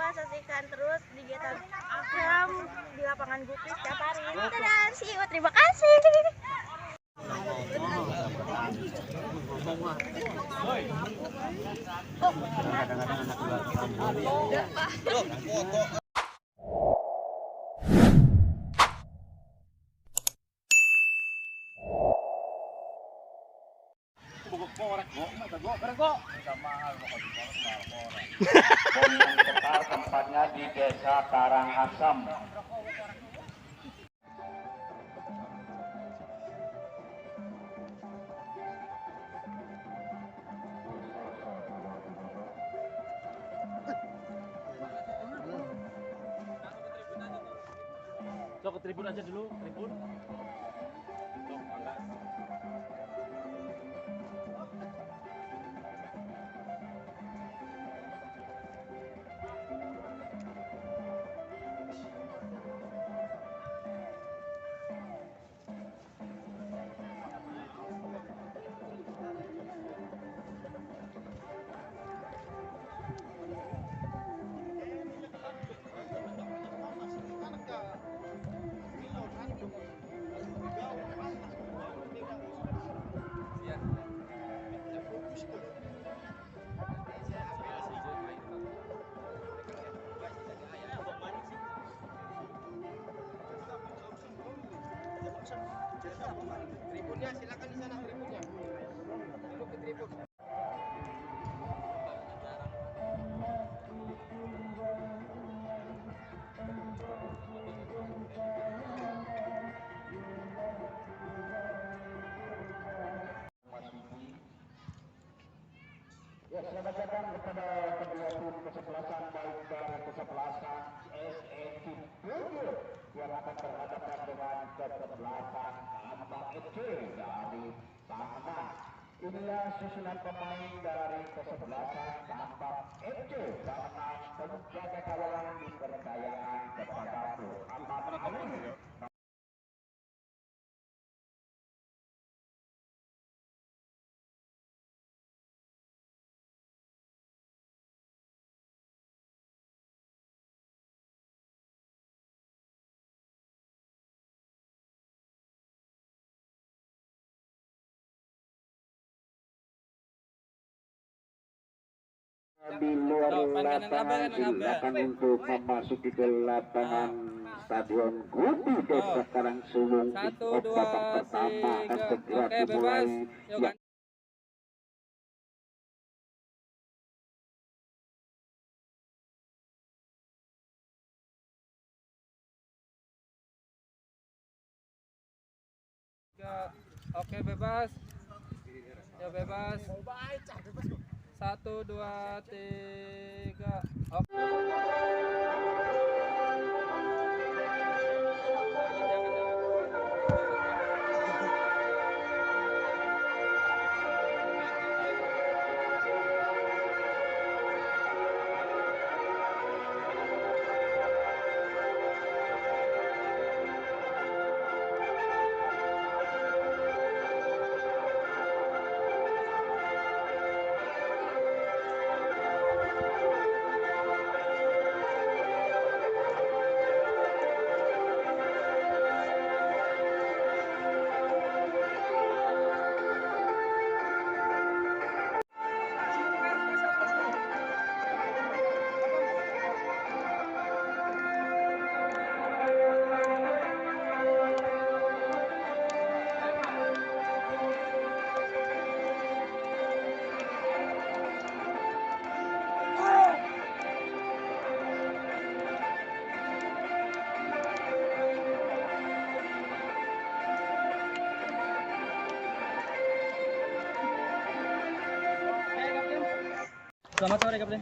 lupa saksikan terus kegiatan Akram di lapangan Gupis setiap hari. Dadah, see you. Terima kasih. Tempatnya di Desa Karangasem. So ke tribun aja dulu, tribun. Tribunnya silakan di sana tribunnya. Duduk ke tribun. Ya, selamat datang kepada kedua tim kesebelasan baik dari kesebelasan SNC Bogor yang akan berhadapan dengan kesebelasan Ambak FC dari Tangerang. Inilah susunan pemain dari kesebelasan Ambak FC Tangerang menjaga kawalan dipercayakan kepada Muhammad Ali. Di luar lapangan silakan untuk memasuki ke lapangan Stadion Gupi Desa Karangsulung. Babak pertama akan segera dimulai. Oke, bebas. Ya bebas. 1, 2, 3. Oke. Selamat sore, Kapten.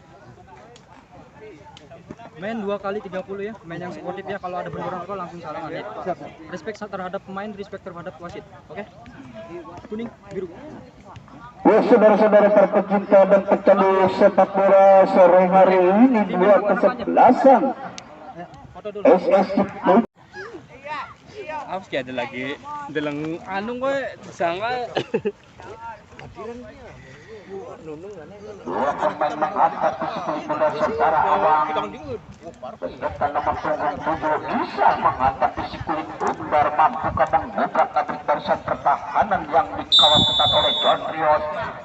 Main 2 kali 30 ya, main yang sportif ya. Kalau ada benturan apa langsung sarangan ya. Respect terhadap pemain, respect terhadap wasit. Oke? Kuning, biru. Ya, saudara-saudara terpecinta dan pecandu sepak bola sore hari ini, dua kesebelasan SSC. Harus ada lagi dalang anu gue sangka Dua pemain mengangkat pistol muda saudara Awang. Beserta nomor punggung 7 bisa mengangkat pistol Umbar, mampu membuka tabrik barisan pertahanan yang dikawal ketat oleh John Rios.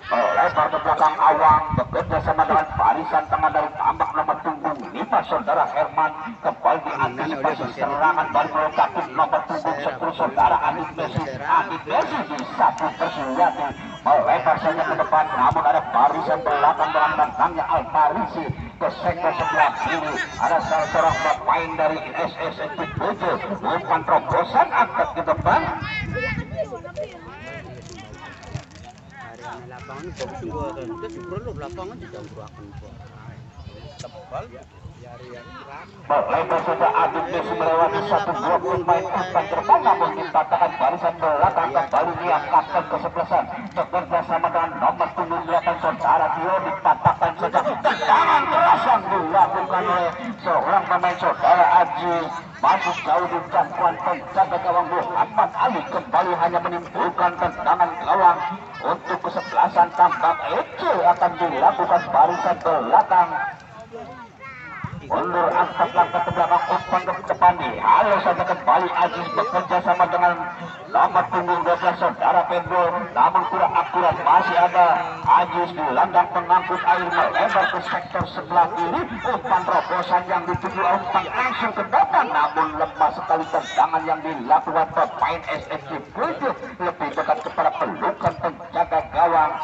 Melebar ke belakang Awang, bekerja sama dengan barisan tengah dari tambak nomor punggung 5 saudara Herman. Kembali diantisipasi serangan dari melengkapi nomor punggung 10 saudara Adit Messi. Adit Messi disapu Persuliati, melebar saja ke depan, namun ada barisan belakang dengan tentangnya Almarisi. Ke sektor sebelah kiri ada salah seorang pemain dari SSNP 7, umpan terobosan angkat ke depan. Lapangan bagus juga kan. Kita syukur lo lapangan tidak gerakan kok. Tebal. Melebar saja Adit Messi melewati satu dua pemain umpan terbang, namun dikatakan barisan belakang kembali diangkatkan kesebelasan. Bekerja sama dengan nomor punggung 8 saudara Tio, dikatakan saja tendangan keras yang dilakukan oleh seorang pemain saudara Aji. Masuk jauh di jangkauan penjaga gawang Muhammad Ali, kembali hanya menimbulkan tendangan gawang. Untuk kesebelasan tambak Ece akan dilakukan barisan belakang. Mundur angkat langkah ke belakang, umpan ke depan, halo saja kembali Aziz bekerja sama dengan nomor punggung 12 saudara Pedro, namun kurang akurat. Masih ada Aziz di landang pengangkut air, melebar ke sektor sebelah kiri, umpan terobosan yang dituju umpan langsung ke depan, namun lemah sekali tendangan yang dilakukan pemain SSC Bujur, lebih dekat kepada pelukan penjaga gawang.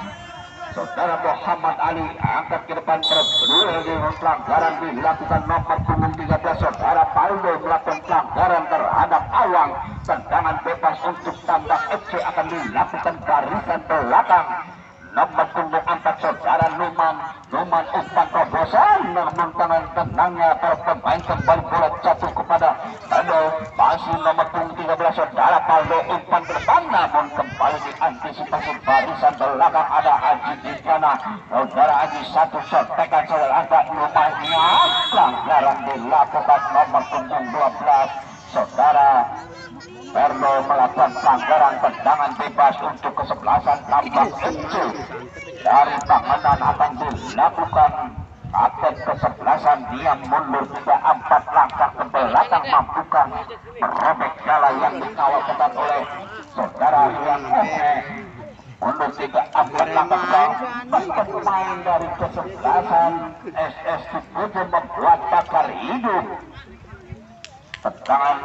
Saudara Muhammad Ali angkat ke depan, terus di pelanggaran dilakukan nomor punggung 13 saudara Paldo melakukan pelanggaran terhadap Awang. Tendangan bebas untuk tambak FC akan dilakukan barisan belakang. Nomor punggung 4 saudara Numan umpan terobosan, namun tangan tenangnya para pemain kembali bola jatuh kepada Paldo. Masih nomor punggung 13 saudara Paldo, umpan ke depan, namun kembali diantisipasi barisan belakang. Ada Haji di sana, saudara Haji satu shot tekan saudara angkat rumahnya, pelanggaran dilakukan nomor punggung 12 saudara Perlo melakukan pelanggaran tendangan bebas untuk kesebelasan tambak FC. Dari tanganan akan dilakukan kapten kesebelasan, dia mundur 3-4 langkah ke belakang, mampukan merobek jala yang dikawal ketat oleh saudara Rian mundur 3-4 langkah ke belakang. Pemain dari kesebelasan SSC Bujur membuat bakar hidup. Tendangan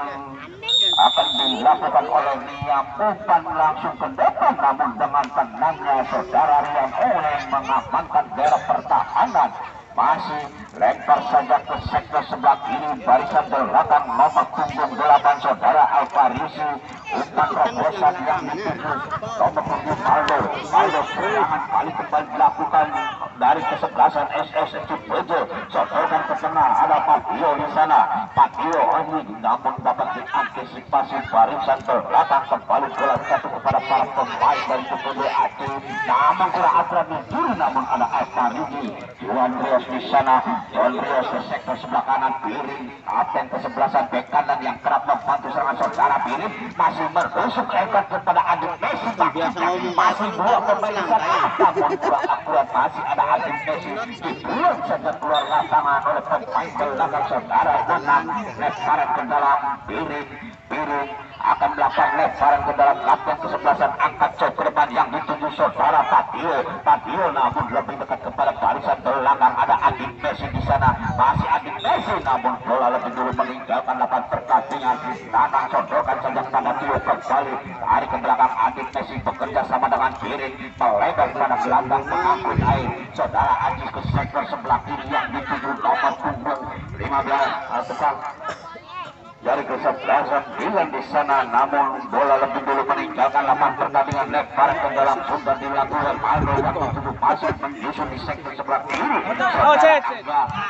akan dilakukan oleh Liam, umpan langsung ke depan, namun dengan tenangnya saudara Rian Oleh mengamankan daerah pertahanan. Masih lempar saja ke sektor sebelah kiri, barisan belakang nomor punggung 8 saudara Alfarisi, umpan terobosan yang dituju nomor punggung Paldo serangan balik kembali dilakukan dari kesebelasan SSC Bejo. Sodorkan ke tengah, ada Patio di sana, Patio ini namun dapat diantisipasi barisan belakang, kembali bola jatuh kepada para pemain dari PPD Aceh, namun kurang akurat mencuri, namun ada Alfarisi. Juan Rios di sana, John Rios ke sektor sebelah kanan, Piring kapten kesebelasan bek kanan yang kerap membantu serangan saudara Piring, masih merusuk hebat kepada Adit Messi, masih dua pemain di sana, namun kurang akurat. Masih ada Adit Messi, dibuang saja keluar lapangan oleh pemain belakang saudara Nanang. Lemparan ke dalam, Piring akan melakukan lemparan ke dalam, kapten kesebelasan angkat jauh ke depan yang dituju saudara Patio, namun lebih dekat kepada barisan belakang. Ada Adit Messi di sana, masih Adit Messi, namun bola lebih dulu meninggalkan lapangan pertandingan. Nanang sodorkan saja pada Tio, kembali hari ke belakang. Adit Messi bekerja sama dengan Piring, melebar pada gelandang pengangkut air saudara Aji ke sektor sebelah kiri yang dituju nomor punggung 15 besar dari kesebelasan Dilan di sana, namun bola lebih dulu meninggalkan lapangan pertandingan. Lemparan ke dalam sudah dilakukan Aldo yang dituju masih menyusun di sektor sebelah kiri.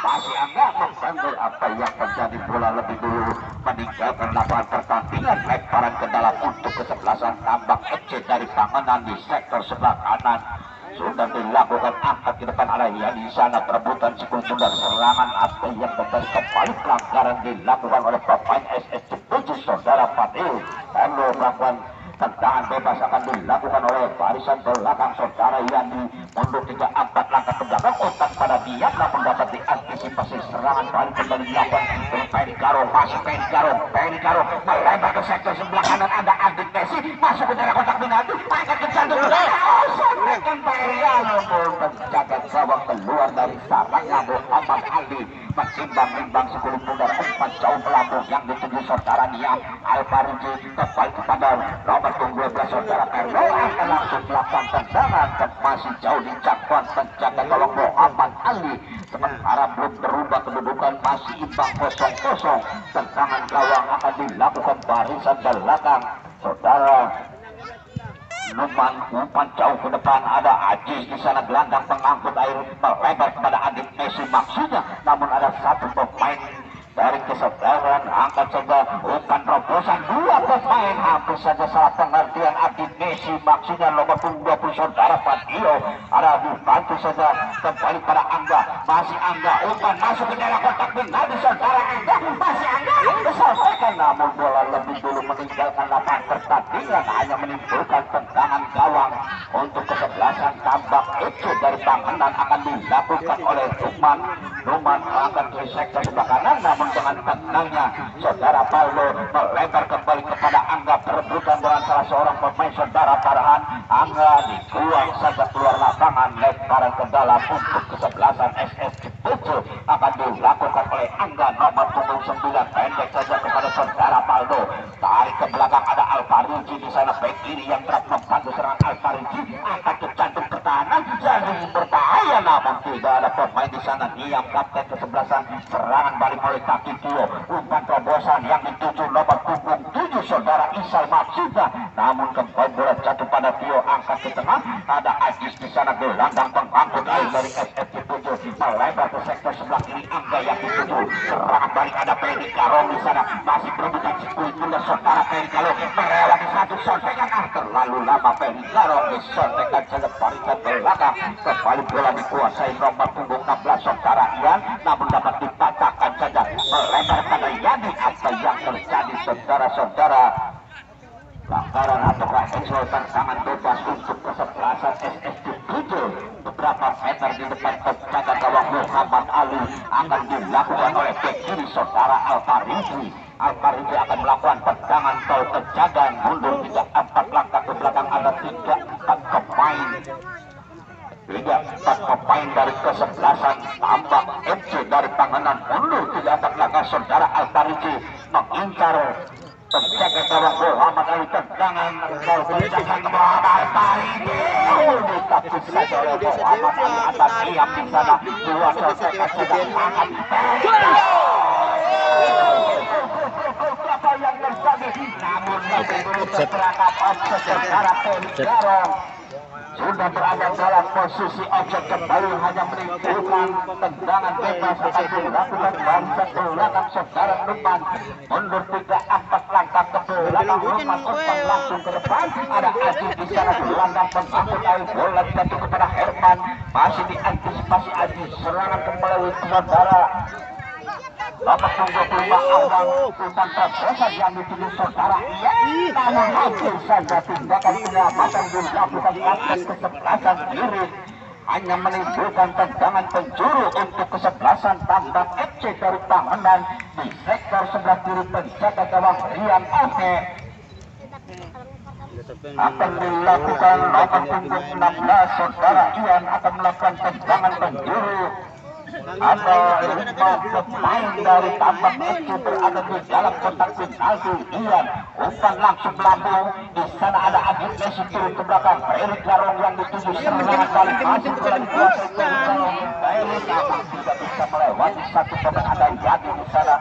Masih agak membantu apa yang terjadi, bola lebih dulu meninggalkan lapangan pertandingan. Lemparan ke dalam untuk kesebelasan tambak FC dari Panganan di sektor sebelah kanan. Sudah dilakukan angkat ke depan, ada yang di sana perebutan sekuntum dan serangan atau yang kembali pelanggaran dilakukan oleh pemain SSC Bujur saudara Patio. Lalu melakukan Tendangan bebas akan dilakukan oleh barisan belakang saudara Yani. Mundur 3-4 langkah ke belakang, otak pada diam namun dapat diantisipasi serangan balik kembali dilakukan oleh Peligaro. Masih Peligaro melebar ke sektor sebelah kanan, ada Adit Messi masuk ke dalam kotak penalti, angkat ke jantung sampaikan Peligaro, penjaga gawang keluar dari sarangnya Muhammad Ali. Menimbang-nimbang 10 pundar 4 jauh pelambung yang dituju saudara Niam Alfariji, kembali kepada nomor 12 saudara Perlo akan langsung melakukan tendangan dan masih jauh di jangkauan penjaga gawang Muhammad Ali. Sementara belum berubah kedudukan, masih imbang 0-0. Tendangan gawang akan dilakukan barisan belakang saudara Numan. Umpan jauh ke depan, ada Ajis di sana, gelandang pengangkut air melebar kepada Adit Messi maksudnya, namun ada satu pemain dari kesadaran angkat saja umpan terobosan, dua pemain hampir saja salah pengertian. Adit Messi maksudnya nomor 20 saudara Fadilo, ada dibantu saja kembali pada Angga, masih Angga, umpan masuk ke dalam kotak penalti saudara Angga, masih Angga diselesaikan, namun bola lebih dulu meninggalkan lapangan pertandingan, hanya menimbulkan tendangan gawang untuk kesebelasan Tambak Ece dari Panganan akan dilakukan oleh Numan akan ke sektor sebelah kanan, namun dengan tendangnya saudara Paulo melebar kembali kepada Angga, perebutan dengan salah seorang pemain saudara Farhan. Angga dikuang saja keluar lapangan, lebaran ke dalam untuk kesebelasan SS Cipucu akan dilakukan oleh Angga nomor 9, pendek saja kepada saudara Paulo, tarik ke belakang, ada Alfariji di sana, back kiri yang kerap membantu serangan Alfariji akan ke jantung pertahanan, jadi berbahaya namun tidak ada pemain di sana. Niam kapten kesebelasan, serangan balik oleh kaki Tio, umpan terobosan yang dituju nomor punggung 7 saudara Isal maksudnya, namun kembali bola jatuh pada Tio, angkat ke tengah, ada Ajis di sana, gelandang pengangkut air dari SFC 7 melebar ke sektor sebelah kiri, Angga yang dituju, serangan balik ada Peligaro di sana, masih berebutan sikuit bunda saudara Peligaro melewati satu sontekan, terlalu lama Peligaro disontekan saja barisan belakang, kembali bola dikuasai nomor punggung 16 saudara Ian, namun dapat dipatahkan saja melebar pada Yani. Apa yang terjadi saudara-saudara? Pelanggaran atau cancel, tendangan bebas untuk kesebelasan SSC 7 beberapa meter di depan penjaga gawang Muhammad Ali akan dilakukan oleh bek kiri saudara Alfariji. Alfariji akan melakukan tendangan tol penjaga, mundur 3-4 langkah ke belakang, ada 3-4 pemain dari kesebelasan Tambak FC dari Panganan, mundur 3-4 langkah saudara Alfariji mengincar penjaga gawang Muhammad Ali, tendangan tol penjaga Muhammad Alfariji ditapis saja oleh Muhammad Ali, ada Niam di sana, dua sontekan sedang sangat apa yang terjadi, namun perangkapan saudara Peligaro sudah berada dalam posisi objek kembali, hanya menimbulkan tendangan bebas akan dilakukan barisan belakang saudara Numan, mundur 3-4 langkah ke belakang, Numan umpan langsung ke depan, ada Ajis di sana, gelandang pengangkut air, bola jatuh kepada Herman, masih diantisipasi Ajis, serangan kembali saudara nomor 25 Awang, umpan terobosan yang dituju saudara Ian, namun hasil saja tindakan penyelamatan dilakukan kapten kesebelasan kiri, hanya menimbulkan tendangan penjuru untuk kesebelasan Tambak FC dari Panganan di sektor sebelah kiri, penjaga gawang Rian Oke akan dilakukan nomor punggung 16 saudara Ian akan melakukan tendangan penjuru. Ada 5 pemain dari Tambak FC berada di dalam kotak penalti. Ian umpan langsung melambung, di sana ada Adit Messi turun ke belakang, Erik Garong yang dituju, serangan balik masih bola dikuasai Erik namun tidak bisa melewati satu pemain, ada Yadi di sana,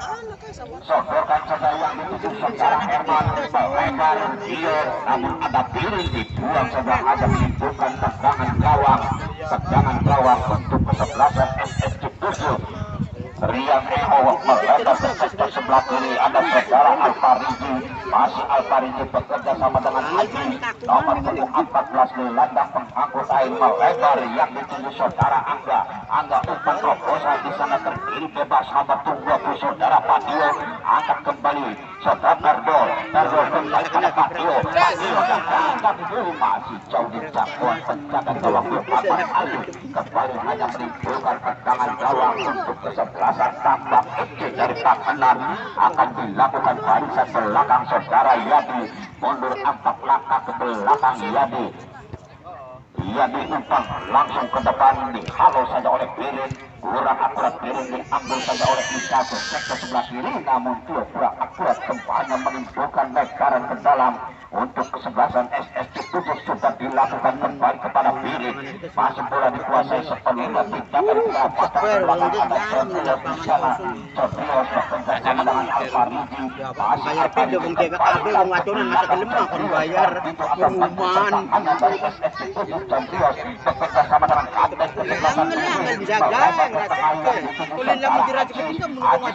sodorkan saja yang dituju saudara Herman, melebar Dio, namun ada piring dibuang saja, ada menimbulkan tendangan gawang untuk kesebelasan SSC 7. Rian Eo melebar ke sektor sebelah kiri, ada saudara Alfariji, masih Alfariji bekerja sama dengan Haji, nomor 14 gelandang pengangkut air melebar yang dituju saudara Angga umpan terobosan di sana, terdiri bebas nomor 20 saudara Padio, angkat kembali saudara Perdo kembali pada Pak Dio yang angkat dulu masih jauh di jangkauan penjaga gawang Muhammad Ali kembali hanya menimbulkan tendangan gawang untuk kesebelasan tambak FC dari Pakenan akan dilakukan barisan belakang saudara Yadi mundur 4 langkah ke belakang Yadi diumpan langsung ke depan dihalau saja oleh Birin kurang akurat Birin diambil saja oleh Mikaso sektor sebelah kiri namun dia kurang akurat kembali menimbulkan lebaran ke dalam untuk kesebelasan SSC 7 sudah dilakukan kembali kepada Birin masih bola dikuasai sepenuhnya tidak dari kedapatan belakang ada Sondrios di sana Sondrios bekerjasama dengan Alfaridi masih Alfaridi bayar pengumuman hanya dari SSC 7 Sondrios bekerjasama dengan Kapten kesebelasan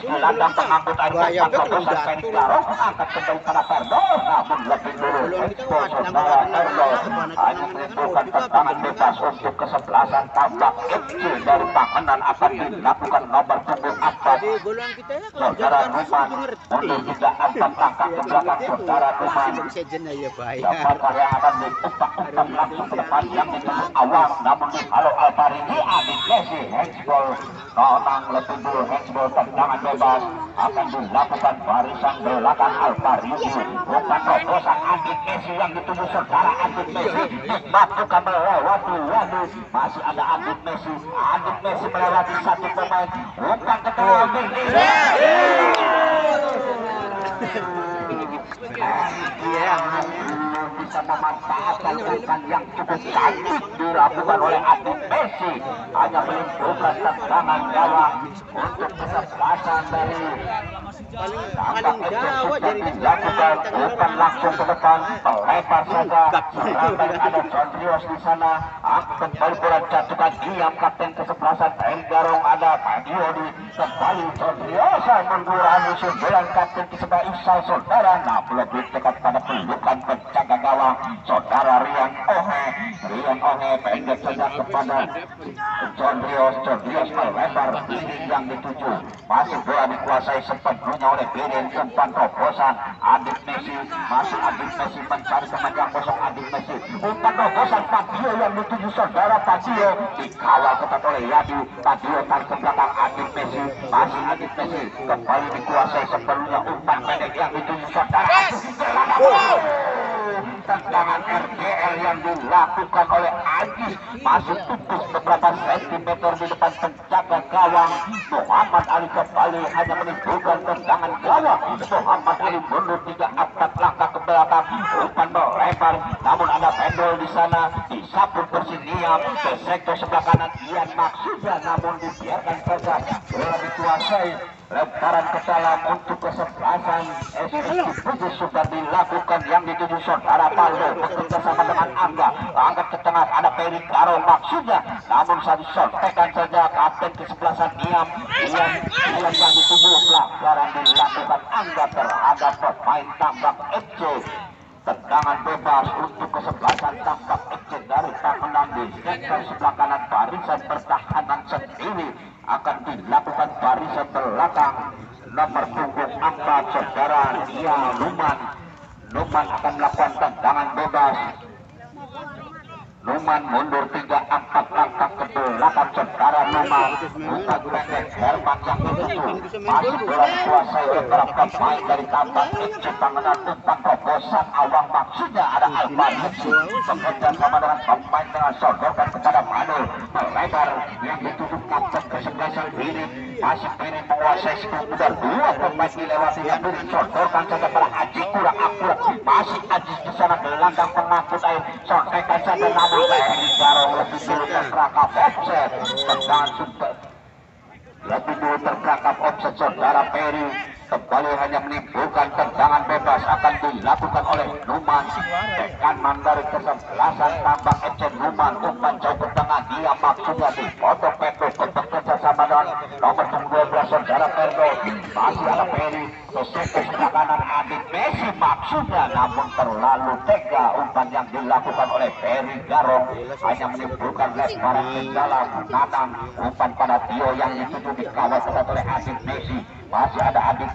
gelandang pengangkut air angkat kembali pada Perdo namun lebih dulu saudara Perdo hanya menimbulkan tendangan bebas untuk kesebelasan tambak FC dari Pakenan akan dilakukan nomor punggung 4 saudara Numan mundur 3 langkah ke belakang saudara Numan siapakah yang akan diumpak-umpak langsung ke depan yang dituju awam namun dihalau Alfaridi Adit Messi handsball nonang lebih dulu handsball tendangan bebas akan dilakukan barisan belakang Alfaridi bukan terobosan Adit Messi yang dituju saudara Adit Messi dimajukan melewati Yadi masih ada Adit Messi melewati satu pemain bukan ketua bisa memanfaatkan umpan yang cukup cantik dilakukan oleh Adit Messi hanya menimbulkan tendangan gawang untuk kesebelasan dari paling jauh jadi dilakukan umpan langsung ke depan melebar saja serangan ada Sondrios di sana kembali bola jatuhkan diam kapten kesebelasan Garong ada Padio di kembali Sondrios mengurangi sundulan kapten kesebelasan Isal saudara namun lebih dekat pada pelukan penjaga gawang saudara Rian Ohe pendek saja kepada Sondrios melebar yang dituju masih bola dikuasai sepenuhnya oleh Birin umpan terobosan Adit Messi mencari kemanjang kosong Adit Messi umpan terobosan Padio yang dituju saudara Padio dikawal ketat oleh Yadi Padio tarik ke belakang Adit Messi masih Adit Messi kembali dikuasai sepenuhnya umpan pendek yang dituju saudara tendangan RDL yang dilakukan oleh Ajis masih tupis beberapa sentimeter di depan penjaga gawang Muhammad Ali kembali hanya menimbulkan tendangan gawang Muhammad Ali mundur 3-4 langkah ke belakang umpan melebar namun ada Pendol di sana disabut bersiniam ke sektor sebelah kanan Ian maksudnya namun dibiarkan saja bola dikuasai lemparan ke dalam untuk kesebelasan SSC sudah dilakukan yang dituju saudara Paldo bekerja sama dengan Angga angkat ke tengah ada Peri Karo maksudnya namun satu sontekan saja kapten kesebelasan Ian yang dituju pelanggaran dilakukan Angga terhadap pemain tambak FC tendangan bebas untuk kesebelasan tambak FC dari Pakenan di sektor sebelah kanan barisan pertahanan sendiri akan dilakukan barisan belakang nomor punggung 4 saudara Numan akan melakukan tendangan bebas Numan mundur 3-4 langkah ke belakang saudara Numan bukan pendek Herman yang dituju masih bola dikuasai oleh para pemain dari tambak FC Pakenan umpan terobosan awang maksudnya ada Alfaridi bekerja sama dengan pemain dengan sodorkan kepada Manul melebar yang dituju kapten kesebelasan Birin masih Birin menguasai skill udar dua pemain dilewati yang Birin sodorkan saja pada Aji kurang akurat masih Aji di sana gelandang pengangkut air sontekan saja namun Peri Garong lebih dulu terperangkap offset tendangan super lebih dulu terperangkap offset saudara Peri kembali hanya menimbulkan tendangan bebas akan dilakukan oleh Numan tekanan dari kesebelasan tambak FC Numan umpan jauh ke tengah dia maksudnya di foto Pedro bekerja sama dengan nomor 12 saudara Pedro masih ada Peri ke sebelah kanan Adit Messi maksudnya namun terlalu tega umpan yang dilakukan oleh Peri Garong hanya menimbulkan lebaran ke dalam nanang umpan pada Tio yang dituju dikawal oleh Adit Messi masih ada Adit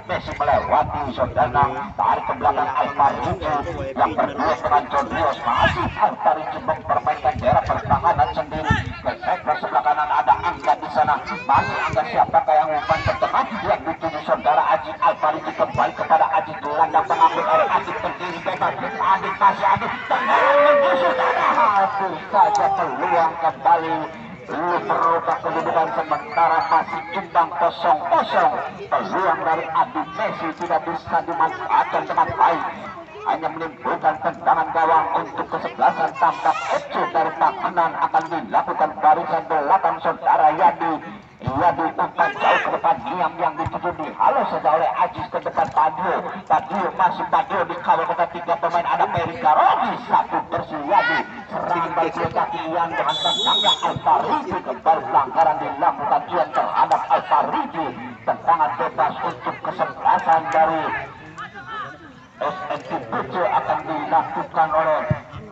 Messi melewati saudara, tarik ke belakang Alvarito yang berdua dengan John Rios. Masih Alvarito mempermainkan daerah pertahanan sendiri ke sektor sebelah kanan, ada Angga di sana. Masih Angga, siapakah yang umpan ke tengah yang dituju saudara Aji. Alvarito kembali kepada Aji, gelandang pengambil air. Aji berdiri bebas, Adit masih Adit tendangan menuju saudara, hampir saja peluang kembali. Belum merubah kedudukan sementara masih imbang 0-0. Peluang dari Adi Messi tidak bisa dimanfaatkan dengan baik, hanya menimbulkan tendangan gawang untuk kesebelasan. Tampak FC dari Panganan akan dilakukan barisan belakang saudara Yadi. Yadi umpan jauh ke depan, Niam yang dituju dihalau saja oleh Ajis ke depan Padio. Padio dikawal kepada 3 pemain, ada Peri Garodi, satu bersih Yadi. Serangan balik kaki yang dengan tendangnya Alvarito, kembali pelanggaran dilakukan Juan terhadap Alvarito. Tendangan bebas untuk kesebelasan dari SNT Pujo akan dilakukan oleh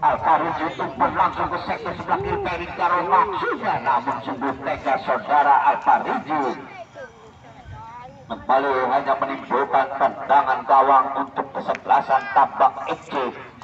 Alvarito. Umpan langsung ke sektor sebelah kiri Peri Garodi maksudnya, namun sungguh tega saudara Alvarito. Kembali hanya menimbulkan tendangan gawang untuk kesebelasan. Tambak FC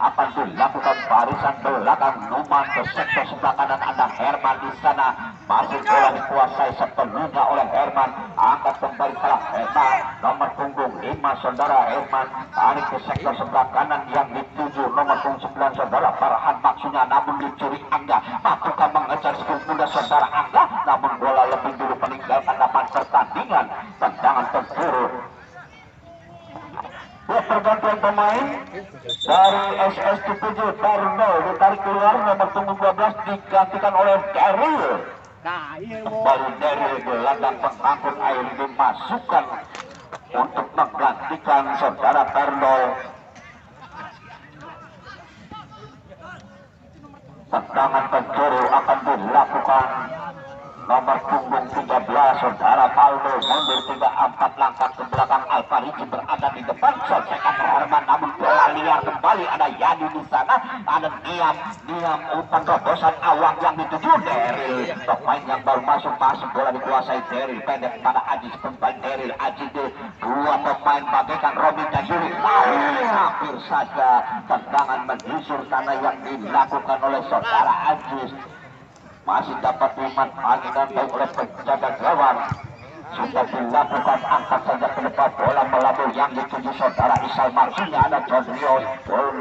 akan dilakukan barisan belakang Numan ke sektor sebelah kanan, ada Herman di sana. Masih bola dikuasai sepenuhnya oleh Herman. Angkat kembali salah Herman, nomor punggung 5 saudara Herman. Tarik ke sektor sebelah kanan yang dituju nomor punggung 9 saudara Farhan maksudnya, namun dicuri Angga. Matukah mengejar skill muda saudara Angga, namun bola lebih dulu meninggalkan lapangan pertandingan. Tendangan terjuru. Pergantian pemain dari SS7 Darno ditarik keluar, nomor punggung 12 digantikan oleh Daryl. Kembali Daryl, gelandang pengangkut air dimasukkan untuk menggantikan saudara Darno. Tendangan penjuru akan dilakukan nomor punggung 13 saudara Paulo, mundur 3-4 langkah ke belakang. Alvarito berada di depan, selesaikan Herman, namun bola liar kembali. Ada Yadi di sana, ada Niam umpan terobosan awang yang dituju Daryl. Pemain yang baru masuk bola dikuasai Daryl, pendek pada Aji, kembali Daryl. Aji dua pemain bagaikan Robin dan Yuri, hampir saja tendangan menusur sana yang dilakukan oleh saudara Aji. Masih dapat dimanfaatkan baik oleh penjaga gawang. Sudah dilakukan, angkat saja ke depan, bola melambung yang dituju saudara Isal maksudnya, ada John Rios.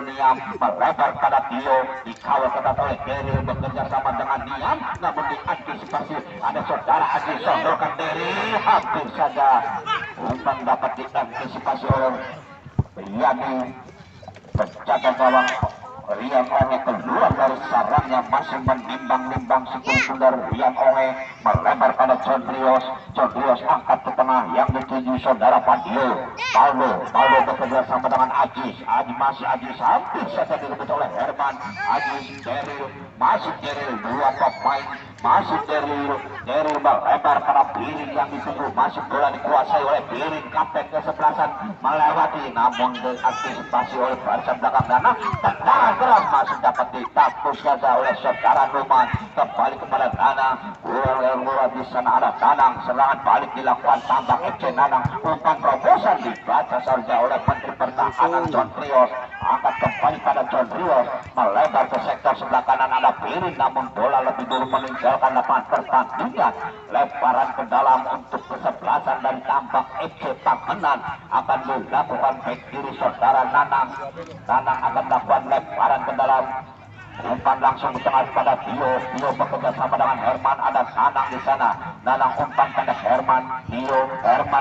Niam melebar pada Tio, dikawal ketat oleh Daryl, bekerja sama dengan Niam, namun diantisipasi ada saudara Aji, sondorkan Daryl, hampir saja umpan dapat diantisipasi oleh Yani. Penjaga gawang Rian Onge keluar dari sarangnya, masih menimbang-nimbang sikul dari Rian Onge, melebar pada John Rios. John Rios angkat ke tengah yang dituju saudara Padio. Paulo bekerja sama dengan Ajis. Masih Ajis, hampir saja direbut oleh Herman. Ajis, Daryl, masih Daryl, dua pemain. Masih Daryl melebar pada Birin yang dituju. Masih bola dikuasai oleh Birin, kapten kesebelasan melewati, namun diantisipasi oleh barisan belakang dana. Tendangan keras masih dapat ditapus saja oleh saudara Numan. Kembali kepada Danang, bola di sana ada Danang. Serangan balik dilakukan Tambak FC Danang. Umpan terobosan dibaca saja oleh Menteri Pertahanan John Rios. Angkat kembali pada John Rios, melebar ke sektor sebelah kanan, ada Birin, namun bola lebih dulu meninggalkan lapangan pertandingan. Lemparan ke dalam untuk kesebelasan dan Tambak FC Panganan akan dilakukan back kiri saudara Nanang. Nanang akan melakukan lemparan ke dalam, umpan langsung di tengah pada Tio bekerja sama dengan Herman, ada Nanang di sana. Nanang umpan pada Herman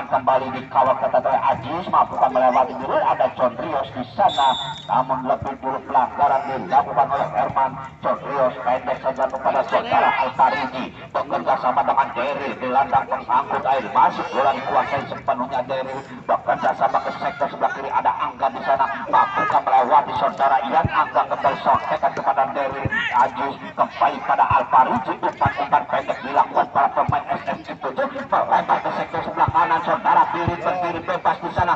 kembali dikawal ketat oleh Ajis, mampukan melewati diri, ada John Rios di sana, namun lebih dulu pelanggaran dilakukan oleh Herman. John Rios pendek saja kepada saudara Alvarito, bekerja sama dengan Daryl, gelandang pengangkut air. Masih bola dikuasai sepenuhnya Daryl, bekerja sama ke sektor sebelah kiri, ada Angga di sana, mampukan melewati saudara Ian. Angga kembali sontekan kepada Daryl. Ajis kembali pada Alvarito, umpan pendek dilakukan para pemain SS7, melebar ke sektor sebelah kanan saudara Birin, berdiri bebas di sana.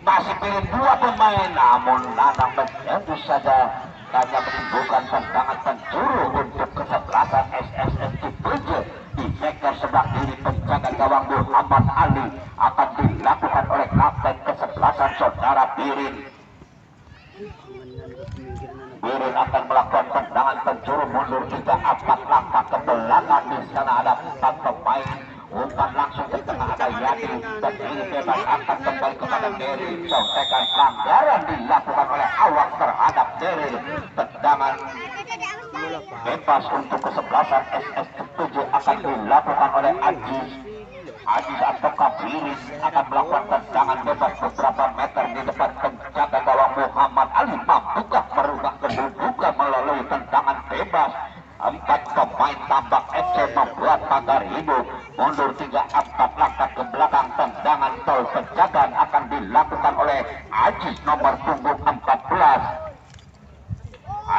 Masih Birin, dua pemain, namun Nanang menjadi saja hanya menimbulkan tendangan penjuru untuk kesebelasan SS7 di sektor sebelah kiri. Penjaga gawang gawang Muhammad Ali akan dilakukan oleh kapten kesebelasan saudara Birin. Birin akan melakukan tendangan penjuru mundur 3-4 langkah ke belakang. Di sana ada 4 pemain. Umpan langsung ke tengah ada Yadi dan ini bebas akan kembali kepada Derry. Contekan pelanggaran dilakukan oleh awak terhadap Derry. Tendangan bebas untuk kesebelasan SS7 akan dilakukan oleh Ajis. Ajis atau Kabiris akan melakukan tendangan bebas beberapa meter di depan penjaga gawang Muhammad Ali. Mampukah merubah kedudukan melalui tendangan bebas? 4 pemain tambak FC membuat pagar hidup. Mundur 3-4 langkah ke belakang. Tendangan tol penjagaan akan dilakukan oleh Ajis nomor punggung 14.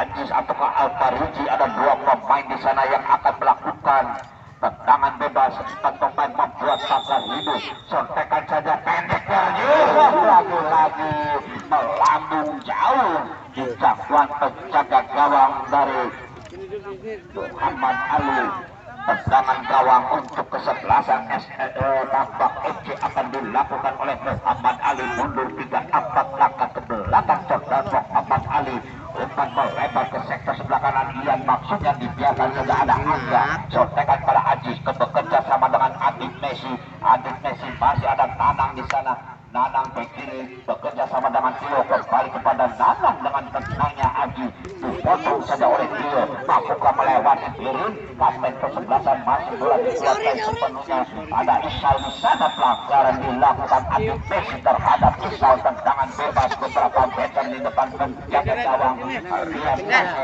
Ajis atau Alfariji, ada 2 pemain di sana yang akan melakukan tendangan bebas. 4 pemain membuat pagar hidup. Sontekan saja pendek lagi-lagi melambung jauh di jangkauan penjaga gawang dari Muhammad Ali. Tendangan gawang untuk kesebelasan tambak FC akan dilakukan oleh Muhammad Ali. Mundur 3-4 langkah ke belakang saudara Muhammad Ali. Umpan melebar ke sektor sebelah kanan. Ian maksudnya dibiarkan saja ada Angga. Sontekan pada Ajis bekerja sama dengan Adit Messi. Adit Messi masih ada Nanang di sana. Nanang back kiri bekerja sama dengan Tio, kembali kepada Nanang dengan tenangnya Aji, dipotong saja oleh Tio. Mampukah melewati Birin? Kapten kesebelasan masih bola dikuasai sepenuhnya. Ada Isal di sana, pelanggaran dilakukan Adit Messi terhadap Isal. Tendangan bebas beberapa meter di depan penjaga gawang. Rian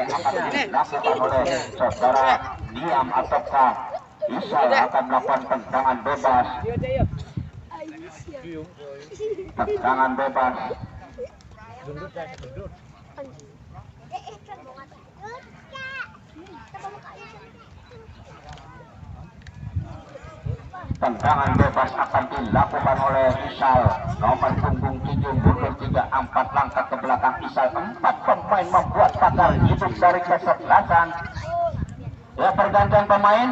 akan dilakukan oleh saudara Niam ataukah Isal akan melakukan tendangan bebas. Tendangan bebas. Tendangan bebas akan dilakukan oleh Isal nomor punggung 7, mundur 3-4 langkah ke belakang. Isal 4 pemain membuat pagar hidup dari kesebelasan. Ya, pergantian pemain.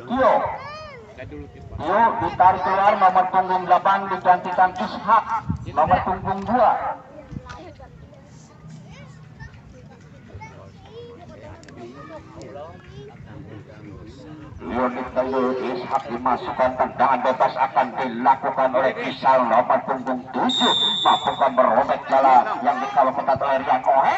Tio ditarik keluar, nomor punggung 8 digantikan Ishak nomor punggung 2. Ishak dimasukkan. Tendangan bebas akan dilakukan oleh Isal nomor punggung 7. Mampukah merobek jalan yang dikawal ketat oleh Rian Ohe?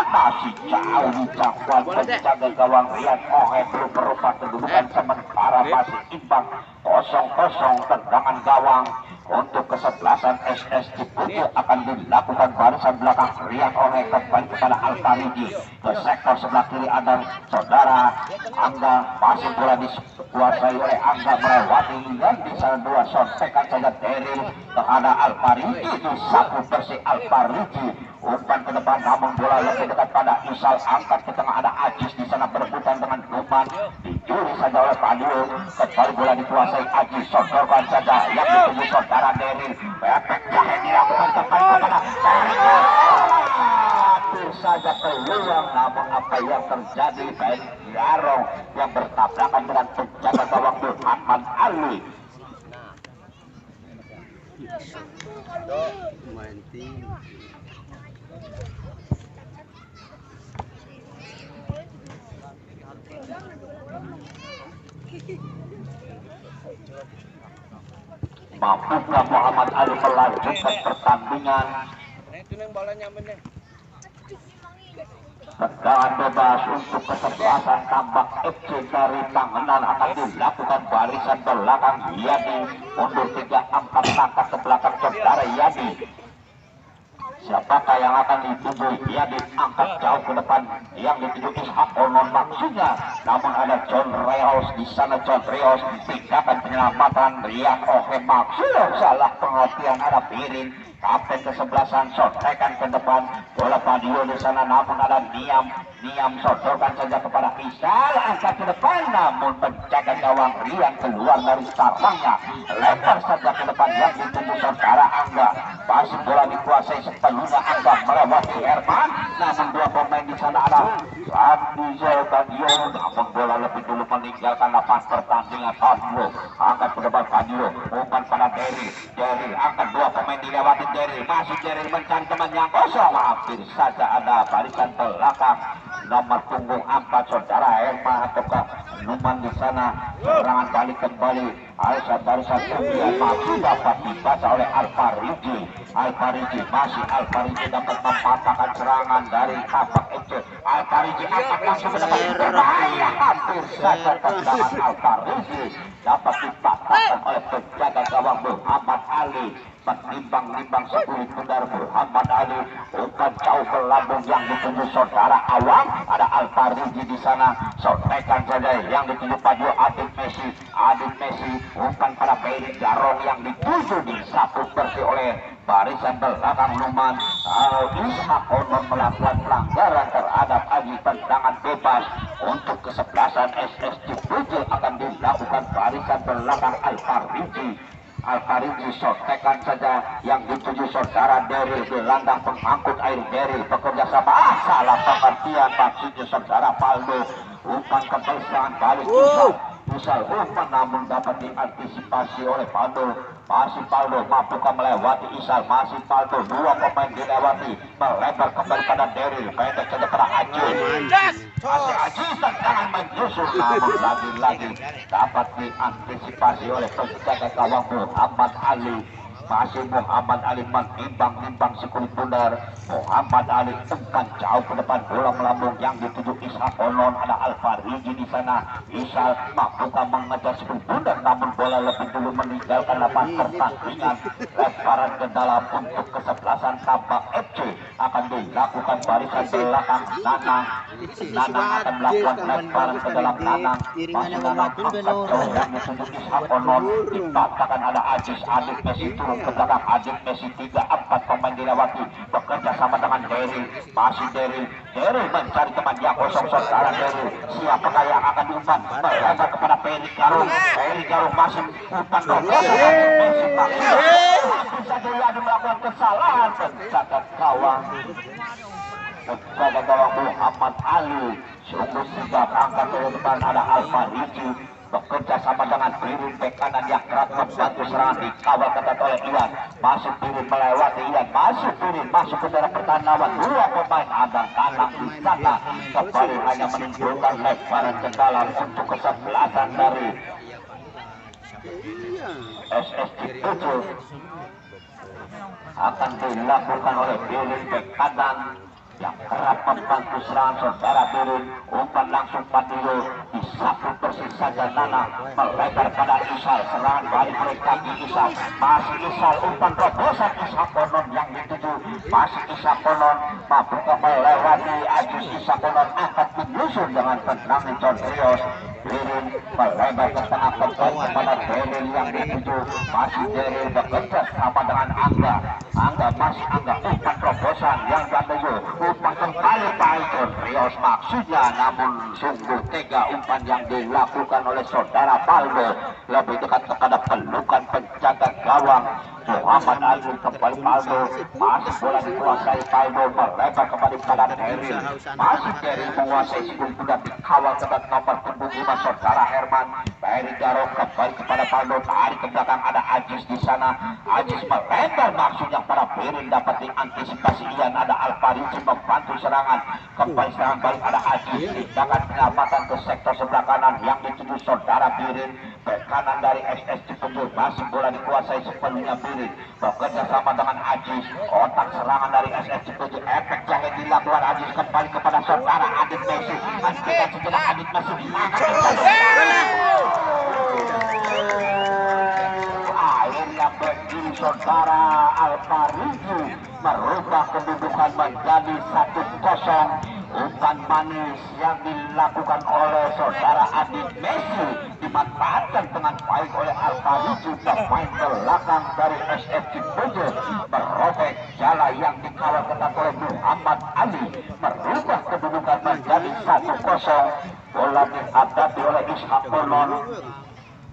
Masih jauh di jangkauan penjaga gawang. Rian Ohe belum merubah kedudukan sementara masih imbang 0-0. Tendangan gawang untuk kesebelasan SS7 akan dilakukan barisan belakang. Rian Ohe kembali kepada Alfariji. Ke sektor sebelah kiri ada saudara Angga. Masih bola dikuasai oleh Angga melewati dan di sana 2. Sontekan saja Deril kepada Alfariji. Disapu bersih Alfariji. Umpan ke depan namun bola lebih dekat pada Isal. Angkat ke tengah ada Ajis di sana berebutan dengan Numan. Dicuri saja oleh Padio. Kembali bola dikuasai Ajis. Sodorkan saja yang ditunggu saudara Deril. Efek jahe dilakukan kembali kepada hampir saja peluang, namun apa yang terjadi? Baik Yarong yang bertabrakan dengan penjaga gawang Muhammad Ali. Mampukah Muhammad Ali melanjutkan pertandingan? Tendangan bebas untuk kesebelasan tambak FC dari Tangenan akan dilakukan barisan belakang Yadi. Mundur 3-4 langkah ke belakang saudara Yadi. Siapakah yang akan dituju? Yadi angkat jauh ke depan yang dituju Ishak Onon maksudnya. Namun ada John Reos di sana. John Reos tindakan penyelamatan. Rian Ohe maksudnya salah pengertian. Ada Birin kapten kesebelasan. Sontekan ke depan bola Padio di sana, namun ada Niam sodorkan saja kepada Isal. Angkat ke depan namun penjaga gawang Rian keluar dari sarangnya. Lempar saja ke depan yang ditunggu saudara Angga. Masih bola dikuasai sepenuhnya angka melewati Herman. Namun dua pemain di sana ada Randy Zelbadio. Namun bola lebih dulu meninggalkan lapangan pertandingan. Fabio angkat ke depan Fabio, umpan pada Derry. Derry angkat dua pemain dilewati Derry. Masih Derry mencari teman yang kosong. Hampir saja ada barisan belakang nomor punggung 4 saudara Herman ataukah Numan di sana. Serangan balik kembali. Alisa barisan kemudian masih dapat dibaca oleh Alfariji. Alfariji masih Alfariji dapat mematahkan serangan dari Kapak Ece. Alfariji akan langsung mendapat berbahaya. Hampir saja tendangan Alfariji dapat dipatahkan oleh penjaga gawang Muhammad Ali. Menimbang-nimbang sepuluh pundar Muhammad Ali, umpan jauh ke lambung yang dituju saudara Awang. Ada Alfariji di sana, sotekan saja yang dituju Paju Adit Messi. Adit Messi umpan pada Peri Garong yang dituju disapu bersih oleh barisan belakang Numan. Ishak Onon melakukan pelanggaran terhadap Aji. Tendangan bebas untuk kesebelasan SSC Pujul akan dilakukan barisan belakang Alfariji. Alfariji sotekan saja yang dituju saudara Deril, gelandang pengangkut air Deril bekerja sama. Salah pengertian maksudnya saudara Paldo. Umpan kembali serangan balik Usal umpan namun dapat diantisipasi oleh Paldo. Masih Paldo mampukah melewati Isal. Masih Paldo, dua pemain dilewati, melebar kembali pada Deril, pendek saja pada Aji. Aji tangan menyusul namun lagi-lagi dapat diantisipasi oleh penjaga gawang Muhammad Ali. Masih Muhammad Ali menimbang-nimbang sekuli pundar. Muhammad Ali umpan jauh ke depan, bola melambung yang dituju Ishak Onon. Ada Alfariji di sana. Ishak mampukah mengejar sekuli pundar, namun bola lebih dulu meninggalkan lapangan pertandingan. Lemparan ke dalam untuk kesebelasan Tabak FC akan dilakukan barisan belakang Nanang. Nanang akan melakukan lemparan ke dalam Nanang. Masih Nanang angkat jauh yang dituju Ishak Onon. Dipatahkan ada Aziz Adit Messi turun ke belakang. Adit Messi 3-4 pemain dilewati, bekerja sama dengan Derry. Masih Derry mencari teman yang kosong saudara Derry. Siapakah yang akan diumpan? Melebar kepada Peri Garung. Peri Garung masih umpan Messi saja yang melakukan kesalahan penjaga gawang. Penjaga gawang Muhammad Ali sungguh sigap angkat ke depan. Ada Alfariji bekerja sama dengan Birin bek kanan yang kerap membantu serangan, dikawal ketat oleh Ian. Masuk Birin melewati Ian, masuk Birin masuk ke daerah pertahanan. Dua pemain adang kanan di sana kembali hanya menimbulkan lemparan ke dalam untuk kesebelasan dari SSC Pujul. Akan dilakukan oleh Birin bek kanan yang kerap membantu serangan saudara Birin. Umpan langsung Patio, disapu bersih saja Nana, melebar pada Isal. Serangan balik oleh kaki Isal. Masih Isal, umpan terobosan Ishak Onon yang dituju. Masih Ishak Onon mampukah melewati Ajus. Ishak Onon angkat menyusul dengan tendangan John Rios. Birin melebar ke tengah kembali kepada Deril yang dituju. Masih Deril bekerja sama dengan Angga. Masih Angga umpan terobosan yang dituju. Umpan kembali Pak John Rios maksudnya, namun sungguh tega umpan yang dilakukan oleh saudara Paldo. Lebih dekat kepada pelukan penjaga gawang Muhammad Ali. Kembali Paldo, masih bola dikuasai Paldo, melebar kembali pada Deril. Masih Deril menguasai sikul sudah dikawal ketat nomor punggung 5 saudara Herman. Peri Garong kembali kepada Paldo, tarik ke belakang. Ada Ajis di sana. Ajis melebar maksudnya pada Birin, dapat diantisipasi Ian. Ada Alfariji membantu serangan. Kembali serangan balik ada Ajis. Tindakan penyelamatan ke sektor sebelah kanan yang dituju saudara Birin. Bek kanan dari SSC Pujul, masih bola dikuasai sepenuhnya Birin. Bekerja sama dengan Ajis. Otak serangan dari SSC Pujul, efek jahe dilakukan Ajis. Kembali kepada saudara Adit Messi. Pastikan sejenak Adit Messi. Akhirnya berdiri saudara Alfariji merubah kedudukan menjadi 1-0. Umpan manis yang dilakukan oleh saudara Adit Messi dimanfaatkan dengan baik oleh Alfariji. Pemain belakang dari SSC Pujul merobek jala yang dikawal ketat oleh Muhammad Ali, merubah kedudukan menjadi 1-0. Bola dihadapi oleh Ishak Onon.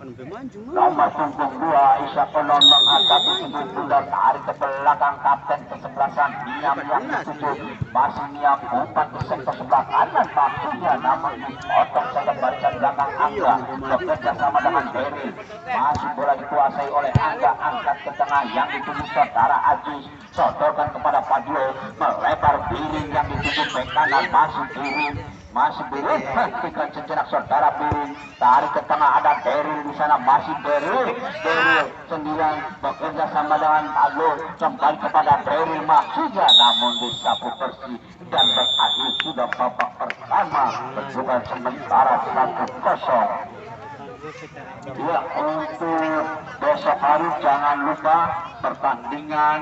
Nomor punggung 2 Isya Penon mengangkat tubuh bulan tarik ke belakang kapten kesebelasan Niam yang ketujuh masih Niam umpan di sektor sebelah kanan maksudnya namun dipotong saja barisan belakang Angga bekerja sama dengan Beril masih bola dikuasai oleh Angga angkat ke tengah yang dituju saudara Ajis sodorkan kepada Padio melebar Biring yang dituju bek kanan masih Biring hentikan sejenak saudara Biring tarik ke tengah ada Beril di sana masih Beril sendirian bekerja sama dengan Pablo kembali kepada Beril maksudnya namun disapu bersih dan berakhir sudah babak pertama berjuang sementara 1-0. Ya, untuk besok hari jangan lupa pertandingan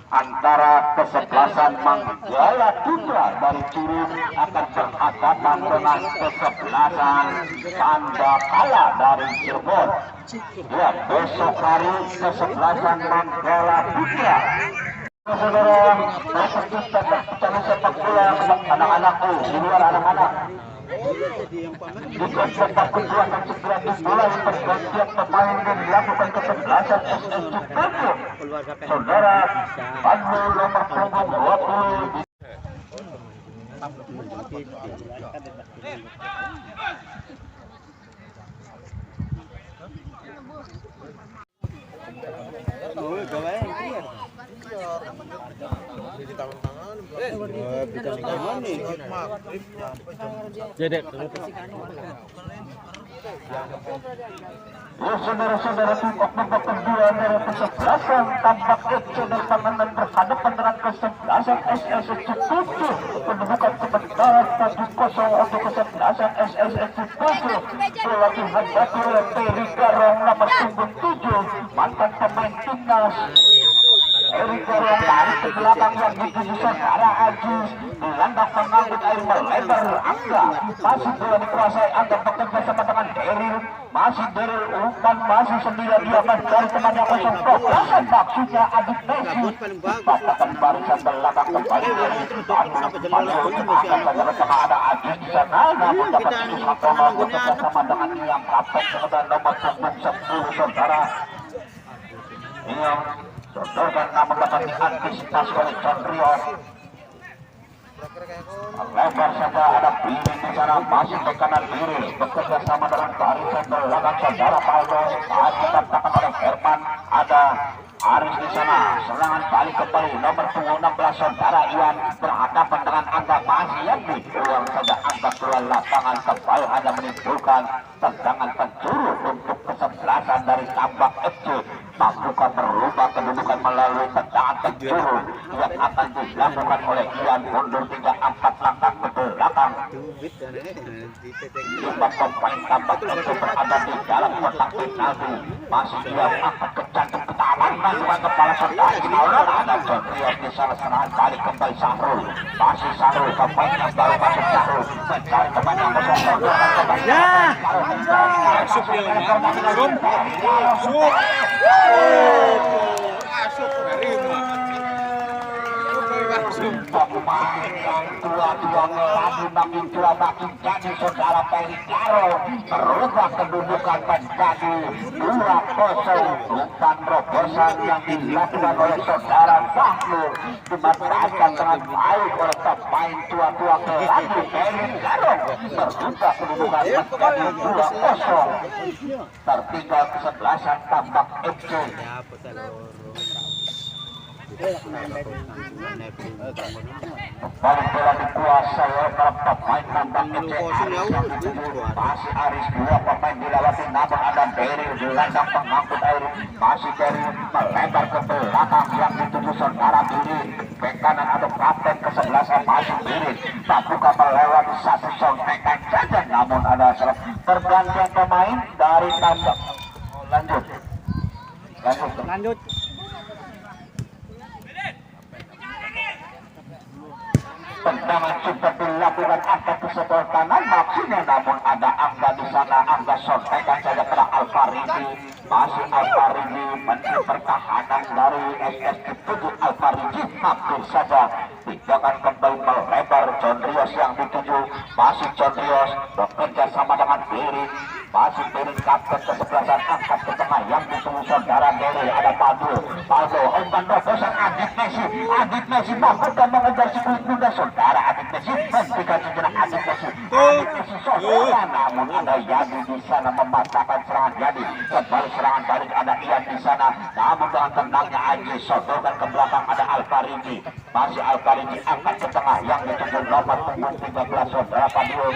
antara kesebelasan Manggala Putra dari Curug akan berhadapan dengan kesebelasan Tandakala dari Cirebon. Ya, besok hari kesebelasan Manggala Putra. Saudara, jangan sepak bola anak-anakku di luar anak-anak. Jika sepak bola akan segera dimulai pergantian pemain dan dilakukan kesebelasan SSC Putra. Saudara, Pablo nomor punggung 20. Saudara-saudara timbuk babak kedua dari kesebelasan Tambak FC bertangan berhadapan dengan kesebelasan SSC Cipucu. Pendudukan sementara 1-0 untuk kesebelasan SSC Cipucu. Bola dihadapi oleh Peri Garong nomor punggung 7 mantan pemain timnas. Peri Garong lari ke belakang yang dituju saudara Ajis dilandang pengangkut air melebar Angga masih bola dikuasai Angga bekerja sama dengan Beril masih Beril umpan masih sendirian dia mencari temannya kosong kebelasan maksudnya Adik Messi dipatahkan barisan belakang kembali ada Ajis di sana namun dapat tujuh Satono bekerja sama dengan yang kapten kemudian nomor punggung 10 saudara Niam sodorkan namun dapat diantisipasi oleh Condrio lebar saja ada Biring di sana masih ke kanan Biring bekerja sama dengan barisan belakang saudara Paldo saat dikatakan oleh Herman ada Aris di sana serangan balik kembali nomor punggung 16 saudara Iwan berhadapan dengan Angga masih yang dibuang saja Angga keluar lapangan kembali hanya menimbulkan tendangan penjuru untuk kesebelasan dari Tambak FC mampukah merubah kedudukan melalui tendangan penjuru yang akan dilakukan oleh Iwan mundur 3-4 langkah ke belakang. Lima pemain Tambak FC berada di dalam kotak penalti masih dia angkat ke jantung pertahanan dengan kepala saudara ada Jodrios di sana serangan balik kembali Sahrul masih Sahrul pemain yang baru masuk Sahrul mencari teman yang kosong masuk dia masuk makin tua makin jadi saudara Peri Garong merubah kedudukan menjadi 2-0 umpan terobosan yang dilakukan oleh saudara Bahlul dimanfaatkan dengan baik oleh pemain tua-tua pelatih Peri Garong merubah kedudukan menjadi 2-0 tertinggal kesebelasan Tambak FC. Balik bola dikuasai oleh pemain Tambak FC masih Aris dua pemain dilewati namun ada Beril gelandang pengangkut air masih Beril melebar ke belakang yang dituju saudara Biring bek kanan atau kapten kesebelasan masih Biring tak buka melewati satu sontekan saja namun ada pergantian pemain dari Tambak. Lanjut tendangan cepat dilakukan Angga ke sebelah kanan maksudnya namun ada Angga di sana Angga sontekan saja pada Alfaridi masih Alfaridi menteri pertahanan dari SSC 7 Alfaridi hampir saja tindakan kembali melebar Condrios yang dituju masih Condrios bekerja sama dengan Biring masih piring kapten kesebelasan angkat ke tengah yang ditunggu saudara Dery. Ada Paldo umpan terobosan Adit Messi mampukan mengejar si kulit muda saudara Adit Messi, hentikan sejenak Adit Messi saudara, namun ada Yadi di sana mematahkan serangan Yadi. Kembali serangan balik ada Ian di sana, namun dengan tenangnya Aji sodorkan ke belakang ada Alfariji. Masih Alfariji angkat ke tengah yang ditunggu nomor punggung 13 saudara Padio.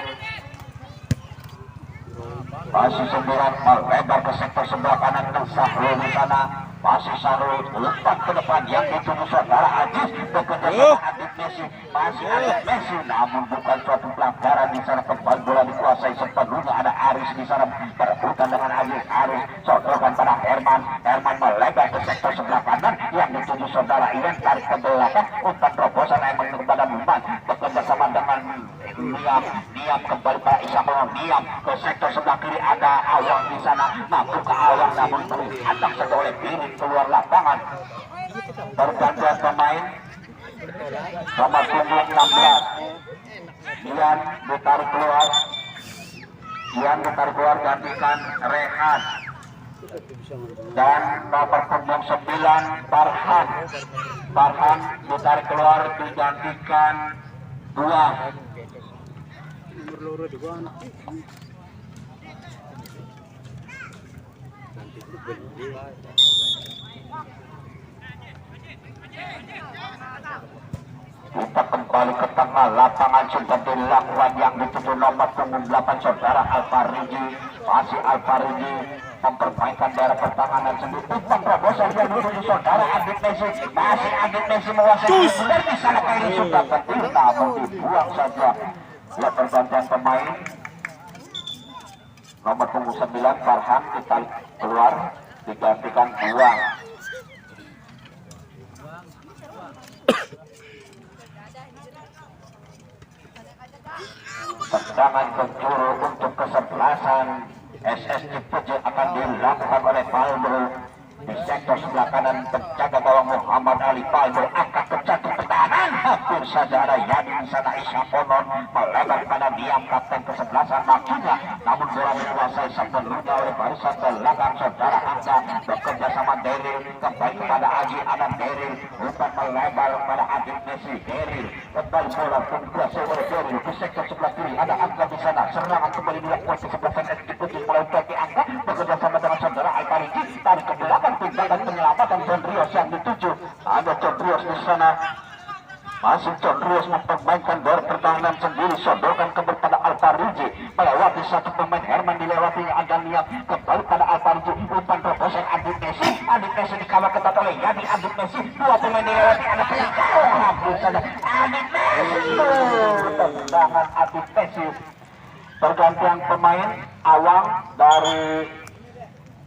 Masih 9 melebar ke sektor sebelah kanan dan Sahrul di sana. Masih Sahrul umpan ke depan yang ditunggu saudara Aziz bekerja sama Adit Messi. Masih Adit Messi, namun bukan suatu pelanggaran di sana. Kembali bola dikuasai sepenuhnya ada Aris di sana berebutan dengan Aziz. Aris sodorkan pada Herman melebar ke sektor sebelah kanan yang ditunggu saudara Ian, tarik ke belakang umpan terobosan Emang kepada Muman bekerja sama dengan Niam kembali pada Isamawan. Niam ke sektor sebelah kiri ada Awang di sana, mampu ke Awang namun terhadap saja oleh Birin keluar lapangan. Pergantian pemain nomor punggung 16 Ian ditarik keluar gantikan Rehan, dan nomor punggung 9 Farhan ditarik keluar digantikan Dua. Kita kembali ke tengah lapangan, sudah dilakukan yang dituju nomor punggung 8 saudara Alfariji. Masih Alfariji mempermainkan daerah pertahanan sendiri. Umpan terobosan yang dituju saudara Adit Messi. Masih Adit Messi menguasai dan di sana kali sudah penting namun dibuang saja. Ya, pergantian pemain nomor punggung 9 Farhan ditarik keluar digantikan Dua. Tendangan penjuru untuk kesebelasan SS Cipuji akan dilakukan oleh Paldo di sektor sebelah kanan. Penjaga gawang Muhammad Ali Paldo angkat ke jantung pertahanan, hampir saja ada Yadi di sana. Isyaponon melebar pada Diam kapten kesebelasan makinya, namun bola dikuasai sepenuhnya oleh barisan belakang saudara Angga bekerja sama Dery. Kembali kepada Aji, ada Dery umpan melebar pada Adit Messi. Dery kembali bola pun dikuasai oleh Dery di sektor sebelah kiri ada Angga di sana. Serangan kembali dilakukan kesebelasan eksekutif mulai bagi Angga bekerja sama dengan saudara Alfariji, tarik ke belakang tindakan penyelamatan John Rios yang dituju. Ada John Rios di sana. Masih John Rios mempermainkan daerah pertahanan sendiri, sodorkan kembali pada Alfariji melewati satu pemain. Herman dilewatinya ada Niam kembali pada Alfariji. Umpan terobosan Adit Messi dikawal ketat oleh Yadi. Adit Messi, dua pemain dilewati ada Pelitau, hampir saja Adit Messi. Tendangan Adit Messi. Pergantian pemain Awang dari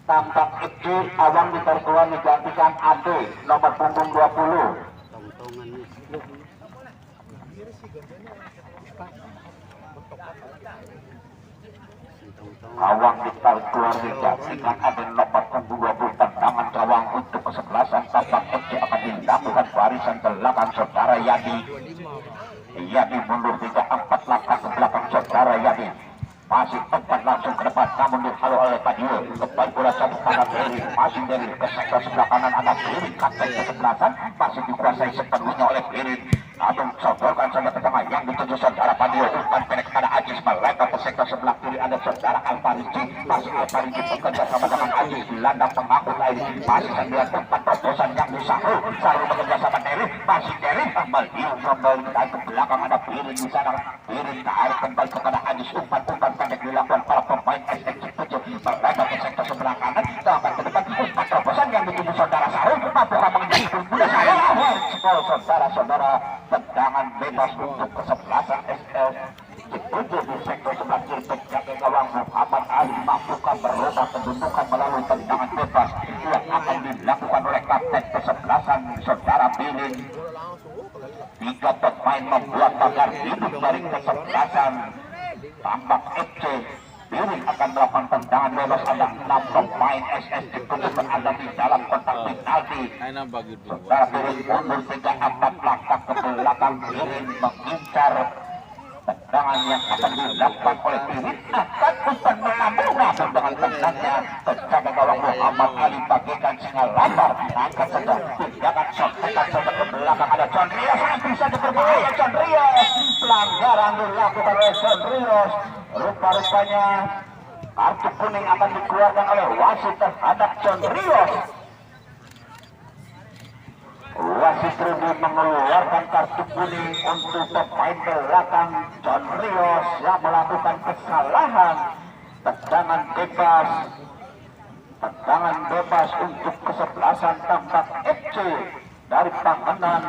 Tampak Eki. Awang ditarik keluar digantikan Ade nomor punggung 20. Awang ditarik keluar digantikan Ade nomor punggung 20. Tendangan gawang untuk kesebelasan Tampak Eki akan dilakukan barisan belakang saudara Yadi. Yadi mundur 3-4 langkah ke belakang saudara Yadi. Masih tempat langsung ke depan namun dihalau oleh Padio. Kembali bola satu pada Dery. Masih Dery ke sektor sebelah kanan ada Dery kapten kesebelasan masih dikuasai sepenuhnya oleh Dery. Namun sodorkan saja ke tengah yang dituju saudara Padio. Umpan pendek pada Ajis melebar ke sektor sebelah kiri ada saudara Alfariji. Masih Alfariji bekerja sama dengan Ajis gelandang pengangkut air. Masih sembilan tempat terobosan yang disahul. Selalu bekerja sama Dery. Masih Dery melihat kembali ke belakang ada Birin di sana. Birin tarik kembali kepada Ajis. Umpan pendek dilakukan para pemain SX Cipuji melebar ke sektor sebelah kanan dan ke depan. Umpan terobosan yang dituju saudara Sahul mampukah mengejar kuda Sahul. Saudara-saudara, tendangan bebas untuk kesebelasan SX Cipuji di sektor sebelah kiri. Penjaga gawang Muhammad Ali mampukah berubah kedudukan melalui tendangan bebas yang akan dilakukan oleh kapten kesebelasan saudara Birin. Tiga pemain membuat pagar hidup dari kesebelasan Tambak FC. Birin akan melakukan tendangan bebas. Ada 6 pemain SS Cipuji berada di dalam kotak penalti. Saudara Birin mundur 3-4 langkah ke belakang. Birin mengincar tendangan yang akan dilakukan oleh Pirit akan umpan melambung namun dengan tendangnya penjaga gawang Muhammad Ali bagikan singa lambar angkat saja tindakan shot tekan saja ke belakang ada John Rios yang bisa berbahaya. John Rios pelanggaran dilakukan oleh John Rios. Rupa-rupanya kartu kuning akan dikeluarkan oleh wasit terhadap John Rios. Wasit Rudy mengeluarkan kartu kuning untuk pemain belakang John Rios yang melakukan kesalahan. Tendangan bebas untuk kesebelasan Tambak FC dari Panganan.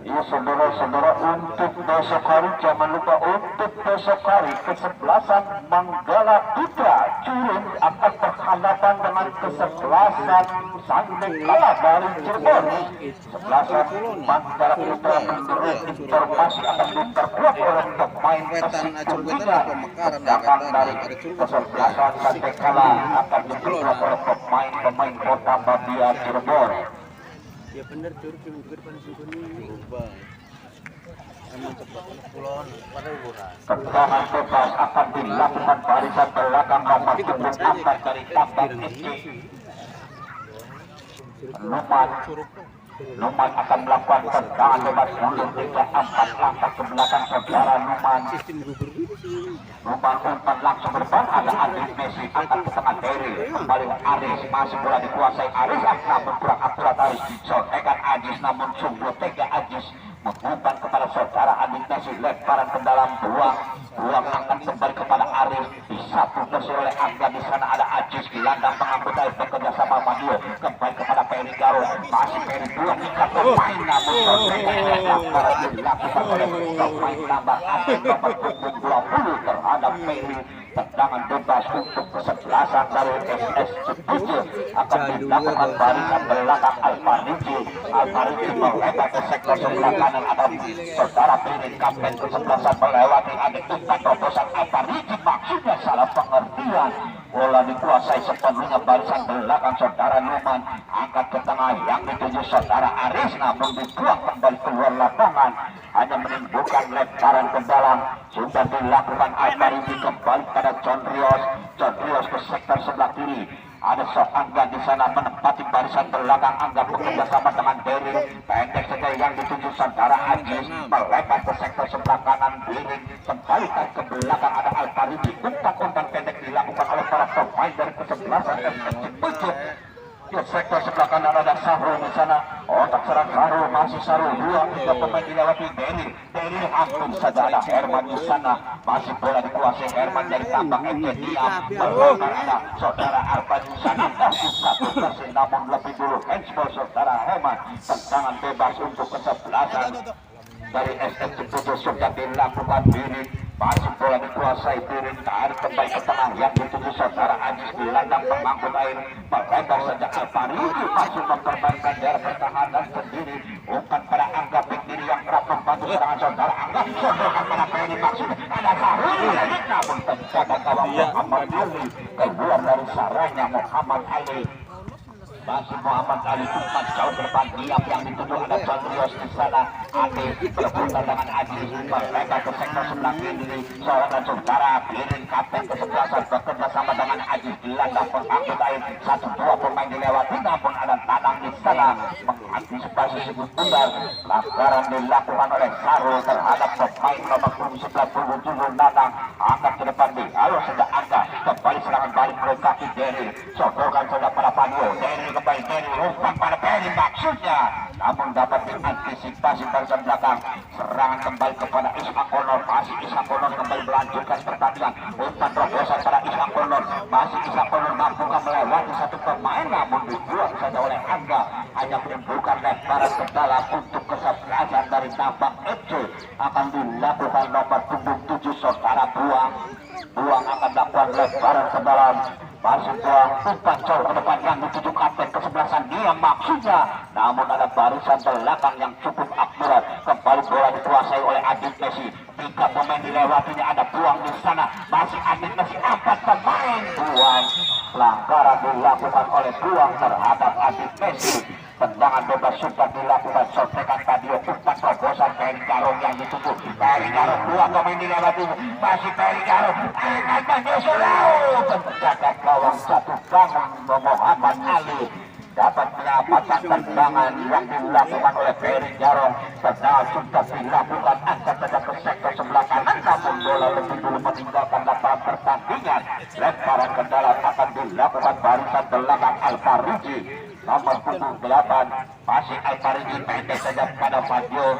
Ya saudara-saudara, untuk besok hari jangan lupa untuk besok hari kesebelasan Manggala Putra Curun akan berhadapan dengan kesebelasan Sandekala dari Cirebon. Kesebelasan Manggala Putra menurut informasi akan diperkuat oleh pemain Persik Kuningan, sedangkan dari kesebelasan Sandekala akan diperkuat oleh pemain Kota Babia Cirebon. Ya bener Cur, cuma juga depan sini berubah. Emang cepat pulau pada ukuran. Tendangan bebas akan dilakukan barisan belakang nomor 74 dari Tambak FC. Numan akan melakukan tendangan bebas mundur 3-4 langkah ke belakang saudara Numan. Numan umpan langsung ke depan, ada Andri Messi akan ke tengah Derry, kembali Aris, masih bola dikuasai Aris, namun kurang akurat Aris, sontekan Ajis namun sungguh tega Ajis mengumpan kepada saudara Andri Messi, lemparan ke dalam buang akan kembali kepada Aris, disapu bersih oleh Angga. Di sana ada Ajis, gelandang pengangkut air bekerja sama Madio, kembali kepada Peri Garo, masih Peri buang ikat pemain namun lemparan dilakukan oleh pemain Tambak Aceh nomor 20 terhadap Peri. Tendangan bebas untuk kesebelasan dari SS Cipuju akan dilakukan barisan belakang Alfariji melebar ke sektor sebelah kanan. Ada saudara Pirin kapten kesebelasan melewati adik umpan terobosan Alfariji, maksudnya salah pengertian. Bola dikuasai sepenuhnya barisan belakang saudara Numan, angkat ke tengah yang dituju saudara Aris namun dibuang kembali keluar lapangan, hanya menimbulkan lemparan ke dalam. Sudah dilakukan Alfariji kembali pada John Rios ke sektor sebelah kiri. Ada Angga di sana menempati barisan belakang. Angga bekerja sama dengan Derry, pendek saja yang dituju saudara Ajis, melebar ke sektor sebelah kanan. Derry kembalikan ke belakang, ada Alfariji. Umpan pendek dilakukan oleh para pemain dari kesebelasan FC Cipuju. Di sektor sebelah kanan ada Sahrul di sana. Otak serang Sahrul, masih Sahrul, 2-3 pemain dilewati Derry hampir saja ada Herman di sana. Masih bola dikuasai Herman dari Tambak FC. Diam melanggar, ada saudara Arfan di sana. Masih satu persen namun lebih dulu handsball saudara Herman. Tendangan bebas untuk kesebelasan dari SS Cipuju sudah dilakukan Pirin. Masih bola dikuasai Pirin, tarik kembali ke tengah yang dituju saudara Ajis, gelandang pengangkut air, melebar saja Alfariji masih mempertahankan jarak pertahanan sendiri. Umpan pada Angga Pikiri yang kerap membantu serangan saudara Angga, sodokan pada Peri, maksudnya ada Sahrul, namun penjaga gawang Muhammad Ali keluar dari sarangnya Muhammad Ali. Masih Muhammad Ali umpan jauh ke depan, diam yang dituju ada John Rios di sana. Ade berebutan dengan Ajis, mereka ke sektor sebelah kiri. Seorang saudara Pirin kapten kesebelasan bekerja sama dengan Ajis, gelandang pengangkut air. 1-2 pemain dilewati namun ada Tanang di sana mengantisipasi sudut tunggal. Pelanggaran dilakukan oleh Sarul terhadap pemain nomor 97 Nanang. Angkat ke depan di halo sudah Angga, kembali serangan balik ke kaki Derry, sodokan saja pada Panio. Derry kembali, Derry umpan pada Peri maksudnya, namun dapat diantisipasi barisan belakang. Serangan kembali kepada Ishak Konor, masih Ishak Konor kembali melanjutkan pertandingan. Umpan terobosan pada Ishak Konor, masih Ishak Konor mampu melewati satu pemain namun dibuang saja oleh Angga, hanya menimbulkan lemparan ke dalam untuk kesebelasan dari Tambak FC. Akan dilakukan nomor 7 saudara Buang akan melakukan lemparan ke dalam. Masih Buang umpan jauh ke depan yang dituju kapten kesebelasan dia maksudnya, namun ada barisan belakang yang cukup akurat. Kembali bola dikuasai oleh Adit Messi, 3 pemain dilewatinya, ada Buang di sana. Masih Adit Messi, 4 pemain. Buang, pelanggaran dilakukan oleh Buang terhadap Adit Messi. Tendangan bebas sudah dilakukan, sotekan Tadio Perigaro dua pemain dilewati, masih Perigaro akan menyusul penjaga gawang satu bangun Muhammad Ali dapat mendapatkan tendangan yang dilakukan oleh Perigaro. Tendangan sudah dilakukan angkat saja ke sektor sebelah kanan, namun bola lebih dulu meninggalkan lapangan pertandingan. Lemparan ke dalam akan dilakukan barisan belakang Alfariji nomor 78, masih Alfariji pendek saja pada Fadil,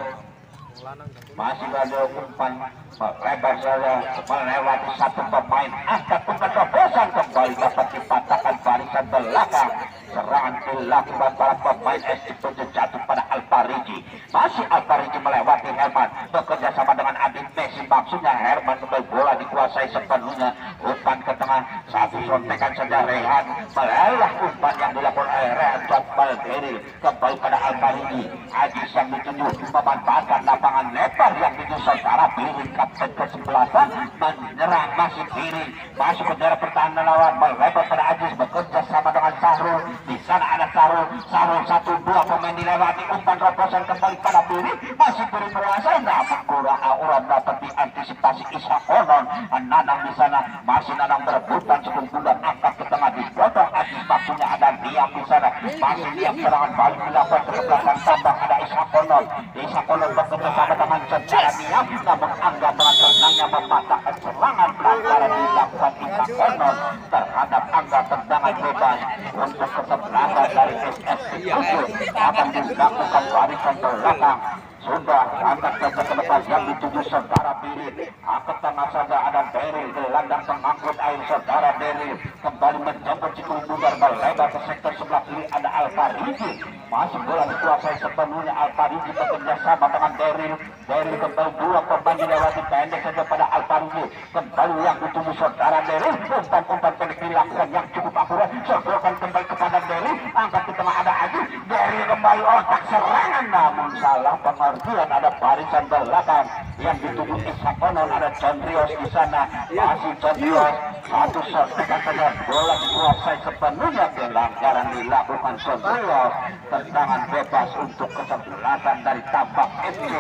masih ada umpan lebar saja melewati satu pemain, angkat umpan terobosan kembali dapat dipatahkan barisan belakang. Serangan dilakukan para pemain SC7 jatuh pada Alfariji, masih Alfariji melewati Herman bekerja sama dengan Adit Messi, maksudnya Herman kembali bola dikuasai sepenuhnya, umpan ke tengah, satu sontekan saja Rehan melelah umpan yang dilakukan oleh Rehan Jokbal Deril kembali pada Alfariji. Aji yang ditunjuk memanfaatkan lapangan lebar yang ditunjuk saudara Birin, kapten ke-11 menyerang, masih Birin, masih bendera pertahanan lawan melebar pada Aji bekerja sama dengan Sahrul. Di sana ada Sahrul satu dua pemain dilewati, umpan terobosan kembali pada Birin, masih Birin menguasai, namun kurang aurat dapat diantisipasi Ishak Onon. Nanang di sana, masih Nanang berebutan sebelum bulan angkat ke tengah dipotong Aji, maksudnya ada Diam di sana, masih Diam serangan balik dilakukan ke belakang tambah ada Ishak Onon. Ishak Onon bekerja sama dengan secara Diam, namun Angga dengan tenangnya mematahkan serangan. Pelanggaran dilakukan Ishak Onon terhadap Angga, tendangan bebas untuk kesebelasan dari SSC7 akan dilakukan barisan belakang. Sudah angkat saja ke depan yang dituju saudara Birin, ke tengah saja ada Beril, gelandang pengangkut air saudara Beril kembali menjemput Cikgu Bugar melebar ke sektor sebelah kiri, ada Alfariji, masih bola dikuasai sepenuhnya Alfariji bekerja sama dengan Beril kembali dua pemain dilewati, pendek saja pada Alfariji, kembali yang dituju saudara Beril, umpan pendek dilakukan yang cukup akurat, sebelokan kembali kepada Beril, angkat ke tengah ada Aji, Beril kembali otak serangan, namun salah pengertian, ada barisan belakang yang dituju Ishak Onon, ada John Rios di sana, masih John Rios satu shot tekan saja bola dikuasai sepenuhnya, pelanggaran dilakukan John Rios, tendangan bebas untuk kesebelasan dari Tambak FC.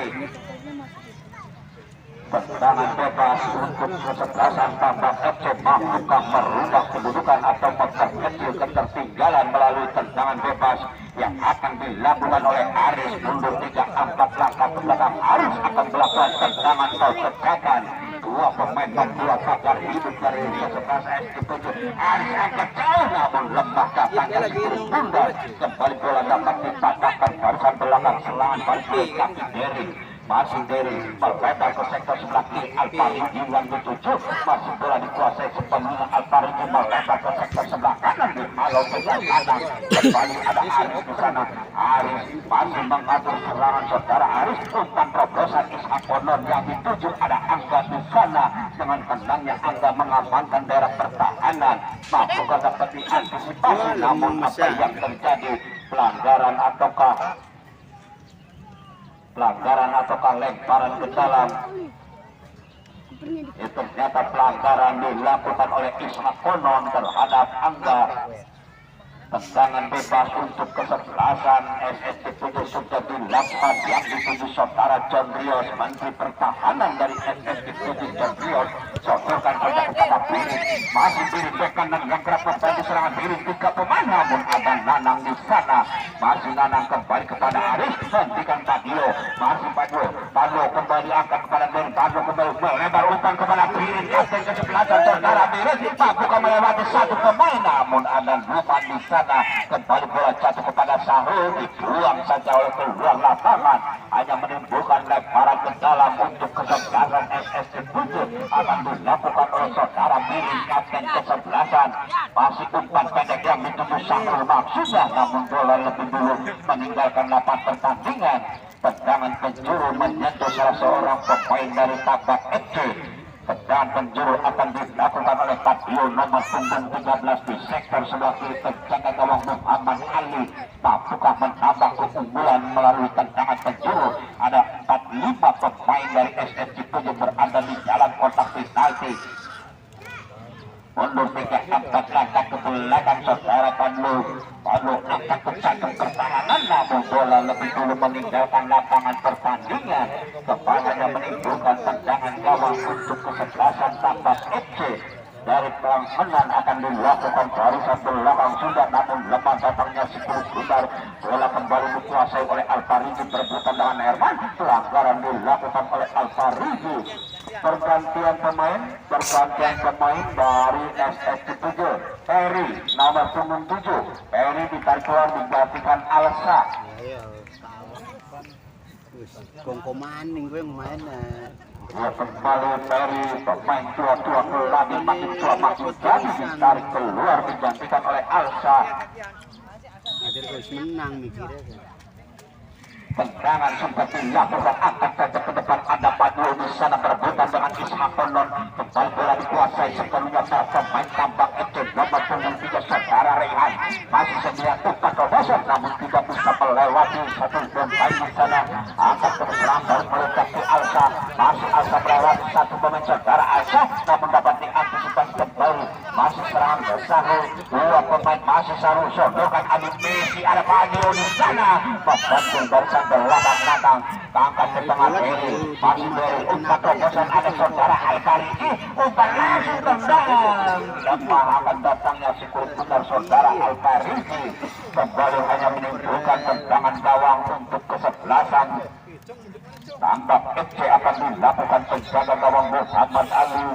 Tendangan bebas untuk kesebelasan Tambak FC mampu merubah kedudukan atau memperkecil ketertinggalan melalui tendangan bebas yang akan dilakukan oleh Aris. Mundur 3-4 langkah ke belakang, Aris akan melakukan tendangan percetakan. Dua pemain membuat pagar hidup dari sebelah SC7. Aris angkat jauh namun lemah datangnya bunda, kembali bola dapat dipatahkan barisan belakang, serangan balik kaki Derry, masih Derry melebar ke sektor sebelah kiri, Alfariji yang dituju, masih bola dikuasai sepenuhnya, Alfariji melebar ke sektor sebelah kanan, dihalau sebelah kanan, kembali ada Aris di sana, Aris masih mengatur serangan saudara Aris, umpan terobosan Ishak Onon yang dituju, ada Angga di sana, dengan tenangnya Angga mengamankan daerah pertahanan, mampu dapat diantisipasi, namun apa yang terjadi, pelanggaran ataukah lemparan ke dalam. Itu ternyata pelanggaran dilakukan oleh Ishak Onon terhadap Angga. Tendangan bebas untuk kesebelasan SSC7 sudah dilakukan yang dituju saudara John Rios, Menteri Pertahanan dari SSC7 John Rios, sodorkan saja kepada Birin, masih Birin bek kanan yang kerap membantu serangan Birin, tiga pemain namun ada Nanang di sana, masih Nanang kembali kepada Aris, hentikan Padlo, masih Padlo kembali angkat kepada Birin, Padlo kembali melebar umpan kepada Birin, kapten kesebelasan saudara Birin, bukan melewati satu pemain namun ada lupa di sana. Kembali bola jatuh kepada Sahrul, dibuang saja oleh keluar lapangan, hanya menimbulkan lemparan ke dalam untuk kesebelasan SSC7 akan dilakukan oleh saudara Birin, kapten kesebelasan, masih umpan pendek yang dituju Sahrul maksudnya, namun bola lebih dulu meninggalkan lapangan pertandingan. Tendangan penjuru menyentuh salah seorang pemain dari Tambak FC. Tendangan penjuru akan dilakukan oleh Fadil nomor punggung 13 di sektor sebelah kiri, penjaga gawang Muhammad Ali, mampukah menambah keunggulan melalui tendangan penjuru. Ada 45 pemain dari SSC7 berada di jalan kotak penalti. mundur 3 angkat langkah ke belakang saudara Panlu angkat ke cangkang pertahanan, namun bola lebih dulu meninggalkan lapangan pertandingan. Kepalanya menimbulkan tendangan gawang untuk kesebelasan Tambak FC. Dari pelanggaran akan dilakukan barisan belakang sudah, namun lemah datangnya 10 putar. Bola kembali dikuasai oleh Alfariji, berebutan dengan Herman. Pelanggaran dilakukan oleh Alfariji. Pergantian pemain dari SS7. Peri nomor 7. Peri ditarik keluar digantikan Alsa. Kongko maning gue main. Dia kembali Peri, pemain tua-tua lagi makin tua makin jadi ditarik keluar digantikan oleh Alsa. Akhir gue menang mikirnya. Tendangan sempat dilakukan, angkat saja ke depan, ada Padul di sana berebutan dengan Ishak Konon. Kembali bola dikuasai sepenuhnya pemain Tambak FC nomor 3 saudara Rehan. Masih sedia tukar terobosan, namun tidak bisa melewati satu pemain di sana. Angkat ke serang baru meledak ke Alsa. Masih Alsa melewati satu pemain saudara Alsa, namun dapat diantisipasi kembali. Masih serangan Saru, dua pemain masih Saru, sodokan Adit Messi, ada Padul di sana. Membantu barisan belakang datang, angkat ke tengah Beri, masih Beri, umpan terobosan ada saudara Alfariji, umpan langsung tendangan. Lemah akan datangnya si kulit putar saudara Alfariji, kembali hanya menimbulkan tendangan gawang untuk kesebelasan Tambak FC. Akan dilakukan penjaga gawang Muhammad Ali.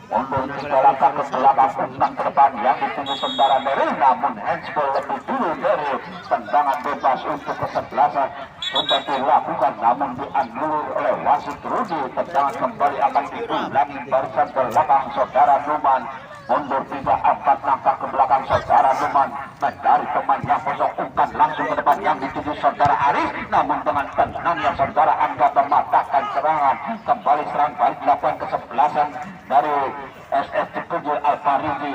Mundur 3 langkah ke belakang, tendang ke depan yang ditunggu saudara Beri, namun handsball lebih dulu dari tendangan bebas untuk kesebelasan sudah dilakukan, namun dianulir oleh wasit Rudi. Tendangan kembali akan diulangi barisan belakang saudara Numan. Mundur 3-4 langkah ke belakang saudara Numan, mencari pemain yang kosong, umpan langsung ke depan yang dituju saudara Arif, namun dengan tenangnya saudara Angga mematahkan serangan. Kembali serang balik dilakukan kesebelasan dari SS7 Alfariji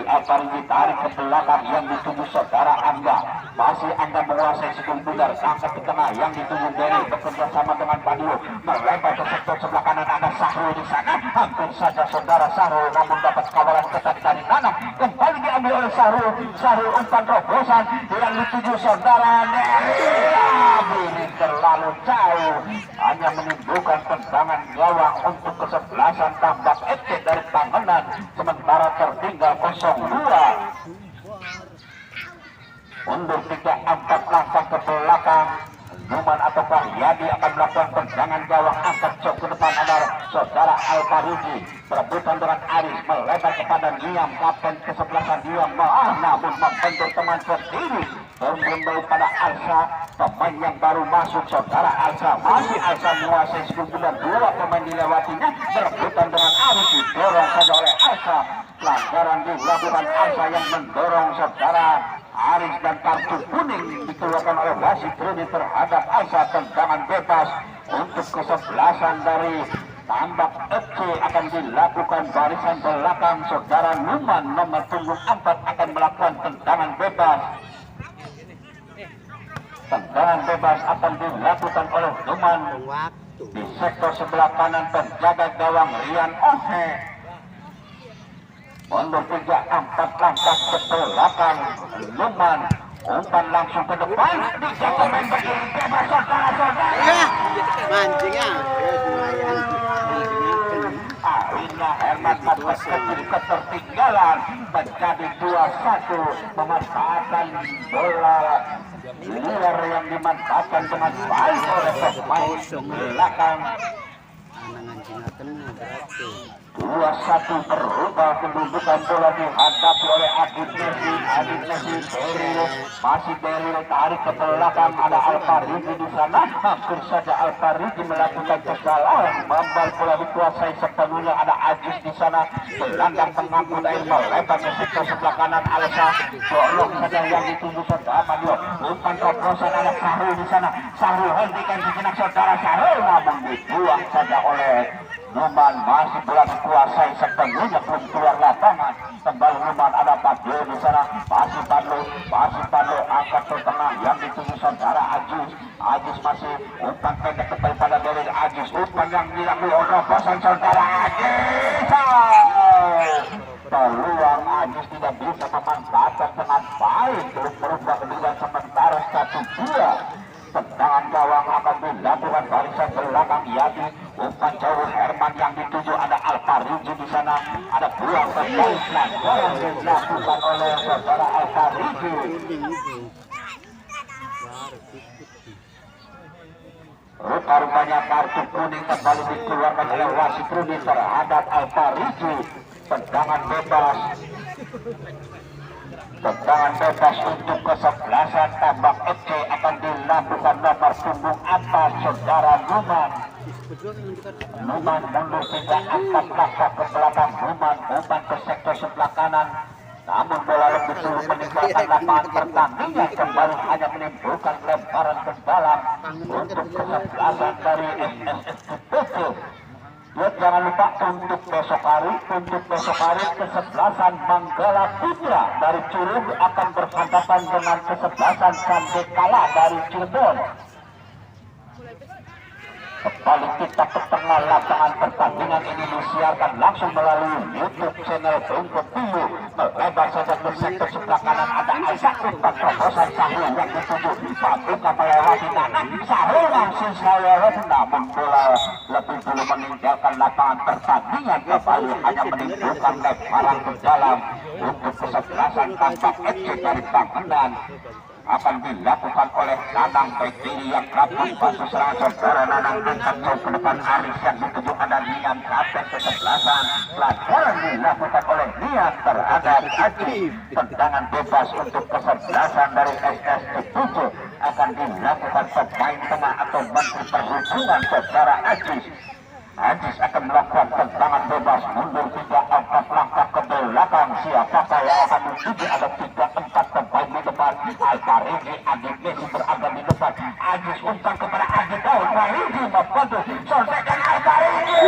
tarik ke belakang yang dituju saudara Angga. Masih Angga menguasai sikung putar, angkat ke tengah yang dituju Beri, bekerja sama dengan Padio, melempar ke sektor sebelah kanan, ada Sahrul di sana. Hampir saja saudara Sahrul, namun dapat kawalan ketat dari Nanang. Kembali diambil oleh Sahrul umpan terobosan yang dituju saudara Beri, terlalu jauh, hanya menimbulkan tendangan gawang untuk kesebelasan Tambak FC dari Panganan. Sementara tertinggal 0-2. Mundur 3-4 langkah ke belakang, Numan atau Yadi akan melakukan tendangan gawang, angkat jauh ke depan ada saudara Alfariji, berebutan dengan Aris, melebar kepada Niam, kapten kesebelasan Niam, namun membentur teman sendiri, kembali pada Alsa, pemain yang baru masuk saudara Alsa. Masih Alsa menguasai sekujur dan dua pemain dilewatinya, berebutan dengan Aris, didorong saja oleh Alsa. Pelanggaran dilakukan Alsa yang mendorong saudara Aris, dan kartu kuning dikeluarkan oleh wasit Rudi terhadap Alsa. Tendangan bebas untuk kesebelasan dari Tambak FC akan dilakukan barisan belakang saudara Numan nomor 4 akan melakukan tendangan bebas. Tendangan bebas akan dilakukan oleh Numan di sektor sebelah kanan, penjaga gawang Rian Ohe. Mundur 3-4 langkah ke belakang, Numan umpan langsung ke depan, dijaga main berdiri bebas saudara-saudara. Mancingnya akhirnya Herman dapat kecil ketertinggalan menjadi 2-1, memanfaatkan bola liar yang dimanfaatkan dengan baik oleh pemain belakang. 2-1 berubah kedudukan bola dihadapi oleh Adit Messi. Beril, masih Beril tarik ke belakang, ada Alfariji di sana. Hampir saja Alfariji melakukan kesalahan, membal bola dikuasai sepenuhnya, ada Ajis di sana. Gelandang tengah Kudail melebar ke sektor sebelah kanan Alsa, bolong saja yang ditunggu saudara Padio. Umpan terobosan ada Sahrul di sana. Sahrul hentikan sejenak saudara Sahrul, namun dibuang saja oleh Numan. Masih bola dikuasai sepenuhnya, belum keluar lapangan. Kembali Numan, ada Padlo di sana. Masih Padlo angkat ke tengah yang dituju saudara Ajis. Ajis masih umpan pendek kembali pada Beril. Ajis umpan yang dilakukan terobosan saudara Ajis. Peluang Ajis tidak bisa memanfaatkan dengan baik untuk merubah kedudukan sementara 1-2. Tendangan gawang akan dilakukan barisan belakang Yadi. Umpan jauh Herman yang dituju, ada Alfariji di sana, ada buang kembali pelanggaran dilakukan oleh saudara Alfariji. Rupa-rupanya kartu kuning kembali dikeluarkan oleh wasit kuning terhadap Alfariji. Tendangan bebas untuk kesebelasan Tambak FC akan dilakukan nomor punggung atas saudara Numan. Numan mundur 3 angkat langkah ke belakang. Numan umpan ke sektor sebelah kanan, namun bola lebih dulu meninggalkan lapangan pertandingan, kembali hanya menimbulkan lemparan ke dalam untuk kesebelasan dari SSS Ciputu. Ya, jangan lupa untuk besok hari kesebelasan Manggala Putra dari Curug akan berhadapan dengan kesebelasan Sandekala dari Cirebon. Kembali kita ke tengah lapangan, pertandingan ini disiarkan langsung melalui YouTube channel Bengkok Pilu. Melebar saja ke sektor sebelah kanan, ada Aisyah umpan terobosan Sahul yang dituju Paduka melewati tanah. Sahul langsung lewat, namun bola lebih dulu meninggalkan lapangan pertandingan, kembali hanya menimbulkan lemparan ke dalam untuk kesebelasan Tambak FC dari Bangunan. Akan dilakukan oleh Nanang baik kiri yang rapuh basuh serangan saudara Nanang angkat jauh ke depan. Aris yang dituju ada Niam kapten kesebelasan. Pelanggaran dilakukan oleh Niam terhadap Aji. Tendangan bebas untuk kesebelasan dari SS Ciputu akan dilakukan pemain tengah atau menteri perhubungan saudara Ajis. Ajis akan melakukan tendangan bebas mundur 3 angkat langkah ke belakang. Siapakah yang akan menuju? Ada 3-4 pemain di depan. Alfariji, Adik Messi berada di depan. Ajis umpan kepada Adik Alfariji membantu sontekan Alfariji,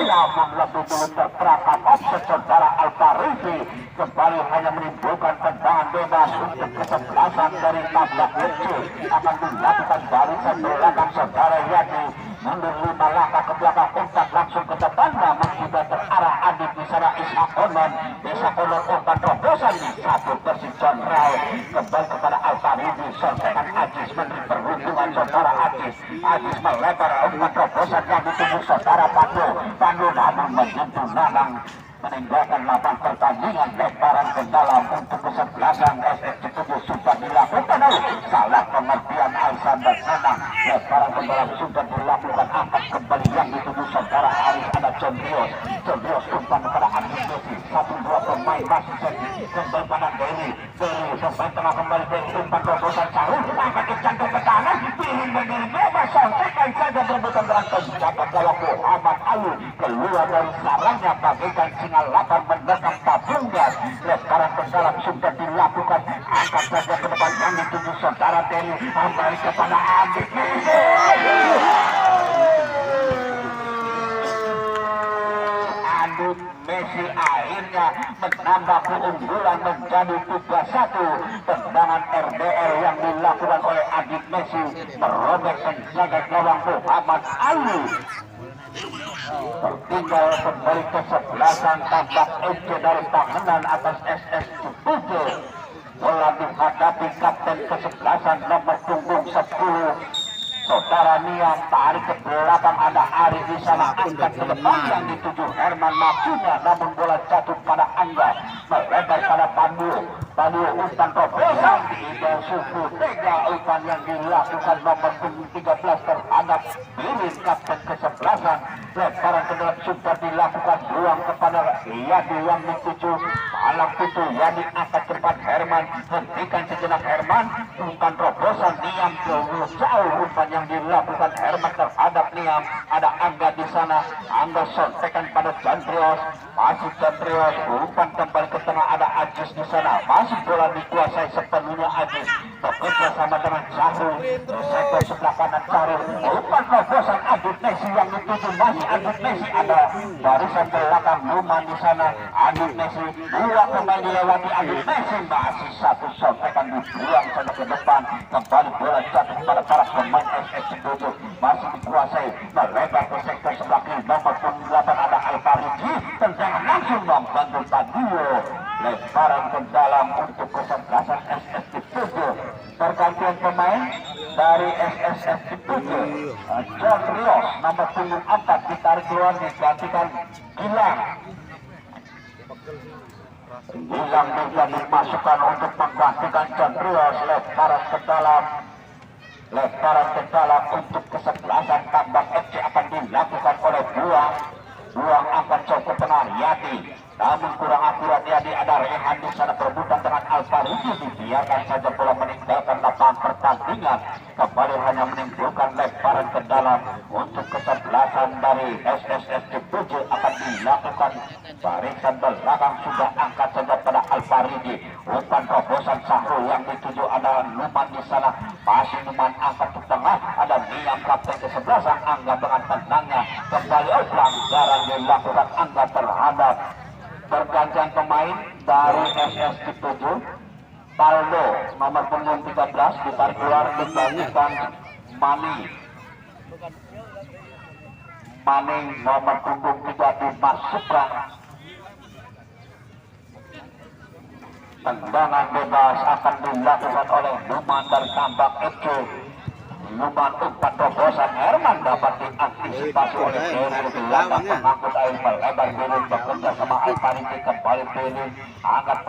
namun lebih dulu terperangkap offset saudara Alfariji. Kembali hanya menimbulkan tendangan bebas untuk kesebelasan dari Tambak FC. Akan dilakukan barisan belakang saudara Yadi. Mundur 5 langkah ke belakang, umpan langsung ke depan, namun juga terarah Adik di sana. Ishak Onon, Ishak Onon umpan terobosan di satu Persib General. Kembali kepada Alfariji, sontekan Ajis menteri perhubungan saudara Ajis. Ajis melebar umpan terobosan yang ditunggu saudara Pandu. Pandu namun menyentuh Nanang, meninggalkan lapangan pertandingan. Lemparan ke dalam untuk kesebelasan SS Ciputu sudah dilakukan. Salah pengertian Aisan dan Nanang. Lemparan ke dalam sudah dilakukan, angkat kembali yang dituju saudara Aris, ada John Rios. John Rios umpan kepada Adik Messi. 1-2 pemain masih sendiri. Kembali pada Dewi sampai tengah kembali Dewi umpan terobosan Sarul. Angkat kecantik ke kanan, pilih berdiri bebas, sontekan saja berebutan berangkat. Jaga gawang Muhammad Alu keluar dari sarangnya bagaikan singa lapar mendekat tabunggas. Lemparan ke dalam sudah dilakukan, angkat saja ke depan yang dituju saudara Dewi. Kembali kepada Adik Messi. Adik Messi akhirnya menambah keunggulan menjadi 3-1. Tendangan RBL yang dilakukan oleh Adik Messi merobek penjaga gawang Muhammad Ali. Tertinggal kembali kesebelasan Tambak FC dari Panganan atas SS Ciputu. Bola dihadapi kapten kesebelasan nomor punggung 10 saudara Niam. Tarik ke belakang, ada Ari di sana, angkat ke depan yang dituju Herman Maksudnya, namun bola jatuh pada Angga, melebar pada Pandu. Pandu umpan terobosan, tidak suku tega umpan yang dilakukan nomor punggung 13 terhadap Birin kapten kesebelasan. Lemparan ke dalam sudah dilakukan, buang kepada Yadi yang dituju palang pintu. Yadi angkat ke depan Herman, hentikan sejenak Herman, umpan terobosan Niam jauh umpan yang dilakukan Herman terhadap Niam. Ada Angga di sana, Angga sontekan pada Jantrios, masih Jantrios umpan kembali ke tengah, ada Ajis di sana, masih bola dikuasai sepenuhnya Ajis, bekerja sama dengan Syahrul, sektor sebelah kanan Syahrul, umpan terobosan Adik Messi yang dituju, masih Adik Messi, ada barisan belakang Numan di sana. Adik Messi, 2 pemain dilewati Adik Messi, masih satu sontekan dibuang saja ke depan. Kembali bola jatuh pada para pemain SS Ciputu, masih dikuasai, melebar ke sektor sebelah kiri nomor 8 ada Alfariji. tendangan langsung membantu Tadio, lemparan ke dalam untuk kesebelasan SST 7. Pergantian pemain dari SST 7, John Rios nomor punggung 4 ditarik keluar digantikan Gilang. Gilang juga dimasukkan untuk menggantikan John Rios, lemparan ke dalam untuk kesebelasan Tambak FC akan dilakukan oleh Buang akan coba tengah Yadi, namun kurang akurat. Yadi ada Rehan di sana berebutan dengan Alfariji, dibiarkan saja bola meninggalkan lapangan pertandingan. Kembali hanya menimbulkan lemparan ke dalam untuk kesebelasan dari SSSD 7 akan dilakukan. Barisan belakang sudah angkat saja pada Alfariji. Umpan terobosan Sahrul yang dituju ada Numan di sana. Masih Numan angkat ke tengah, ada Niam kapten kesebelasan Angga dengan tenangnya. Kembali pelanggaran dilakukan Angga terhadap pergantian pemain dari SSD 7. Paldo nomor punggung 13 ditarik keluar digantikan Maning nomor punggung 3 dimasukkan. Tendangan bebas akan dilakukan oleh Numan dari Tambak FC. Numan umpan terobosan Herman dapat diantisipasi oleh Dewi di belakang mengangkut air melebar. Dewi bekerja sama Alfariji, kembali Dewi angkat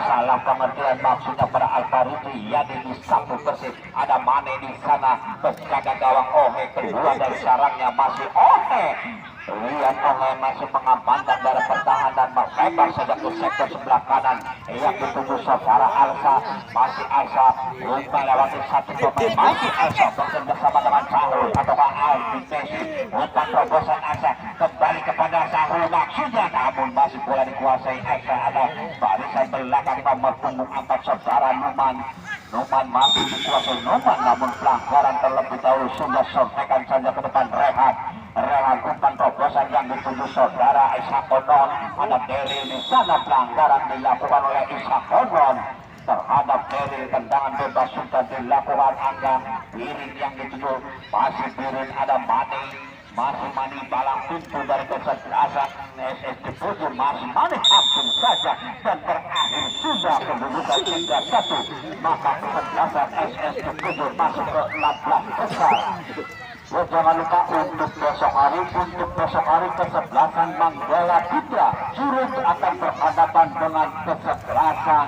salah pengertian maksudnya pada Alfariji. Yadi disapu bersih, ada Mane di sana penjaga gawang. Ohe keluar dari sarangnya, masih Ohe. Lihat Ohe masih mengamankan dari pertahanan, melebar saja ke sektor sebelah kanan yang ditunggu saudara Alsa. Masih Alsa umpan lewati satu pemain, masih Alsa bersama dengan Sahrul atau Aldi Messi. Umpan terobosan Alsa kembali kepada Sahrul maksudnya, namun masih bola dikuasai Alsa. Ada barisan belakang nomor punggung 4 saudara Numan masih dikuasai Numan, namun pelanggaran terlebih dahulu sudah sontekan saja ke depan Rehan umpan terobosan yang dituju saudara Ishak Onon. Ada Deril di sana, pelanggaran dilakukan oleh Ishak Onon terhadap Deril. Tendangan bebas sudah dilakukan Angga. Birin yang dituju, masih Birin, ada Mani balang pintu dari kesebelasan SSD 7. Masih Mani hampir saja, dan terakhir sudah kedudukan 3-1. Maka kesebelasan SSD 7 masuk ke 16 besar. Jangan lupa untuk besok hari kesebelasan Manggala Putra Curug akan berhadapan dengan kesebelasan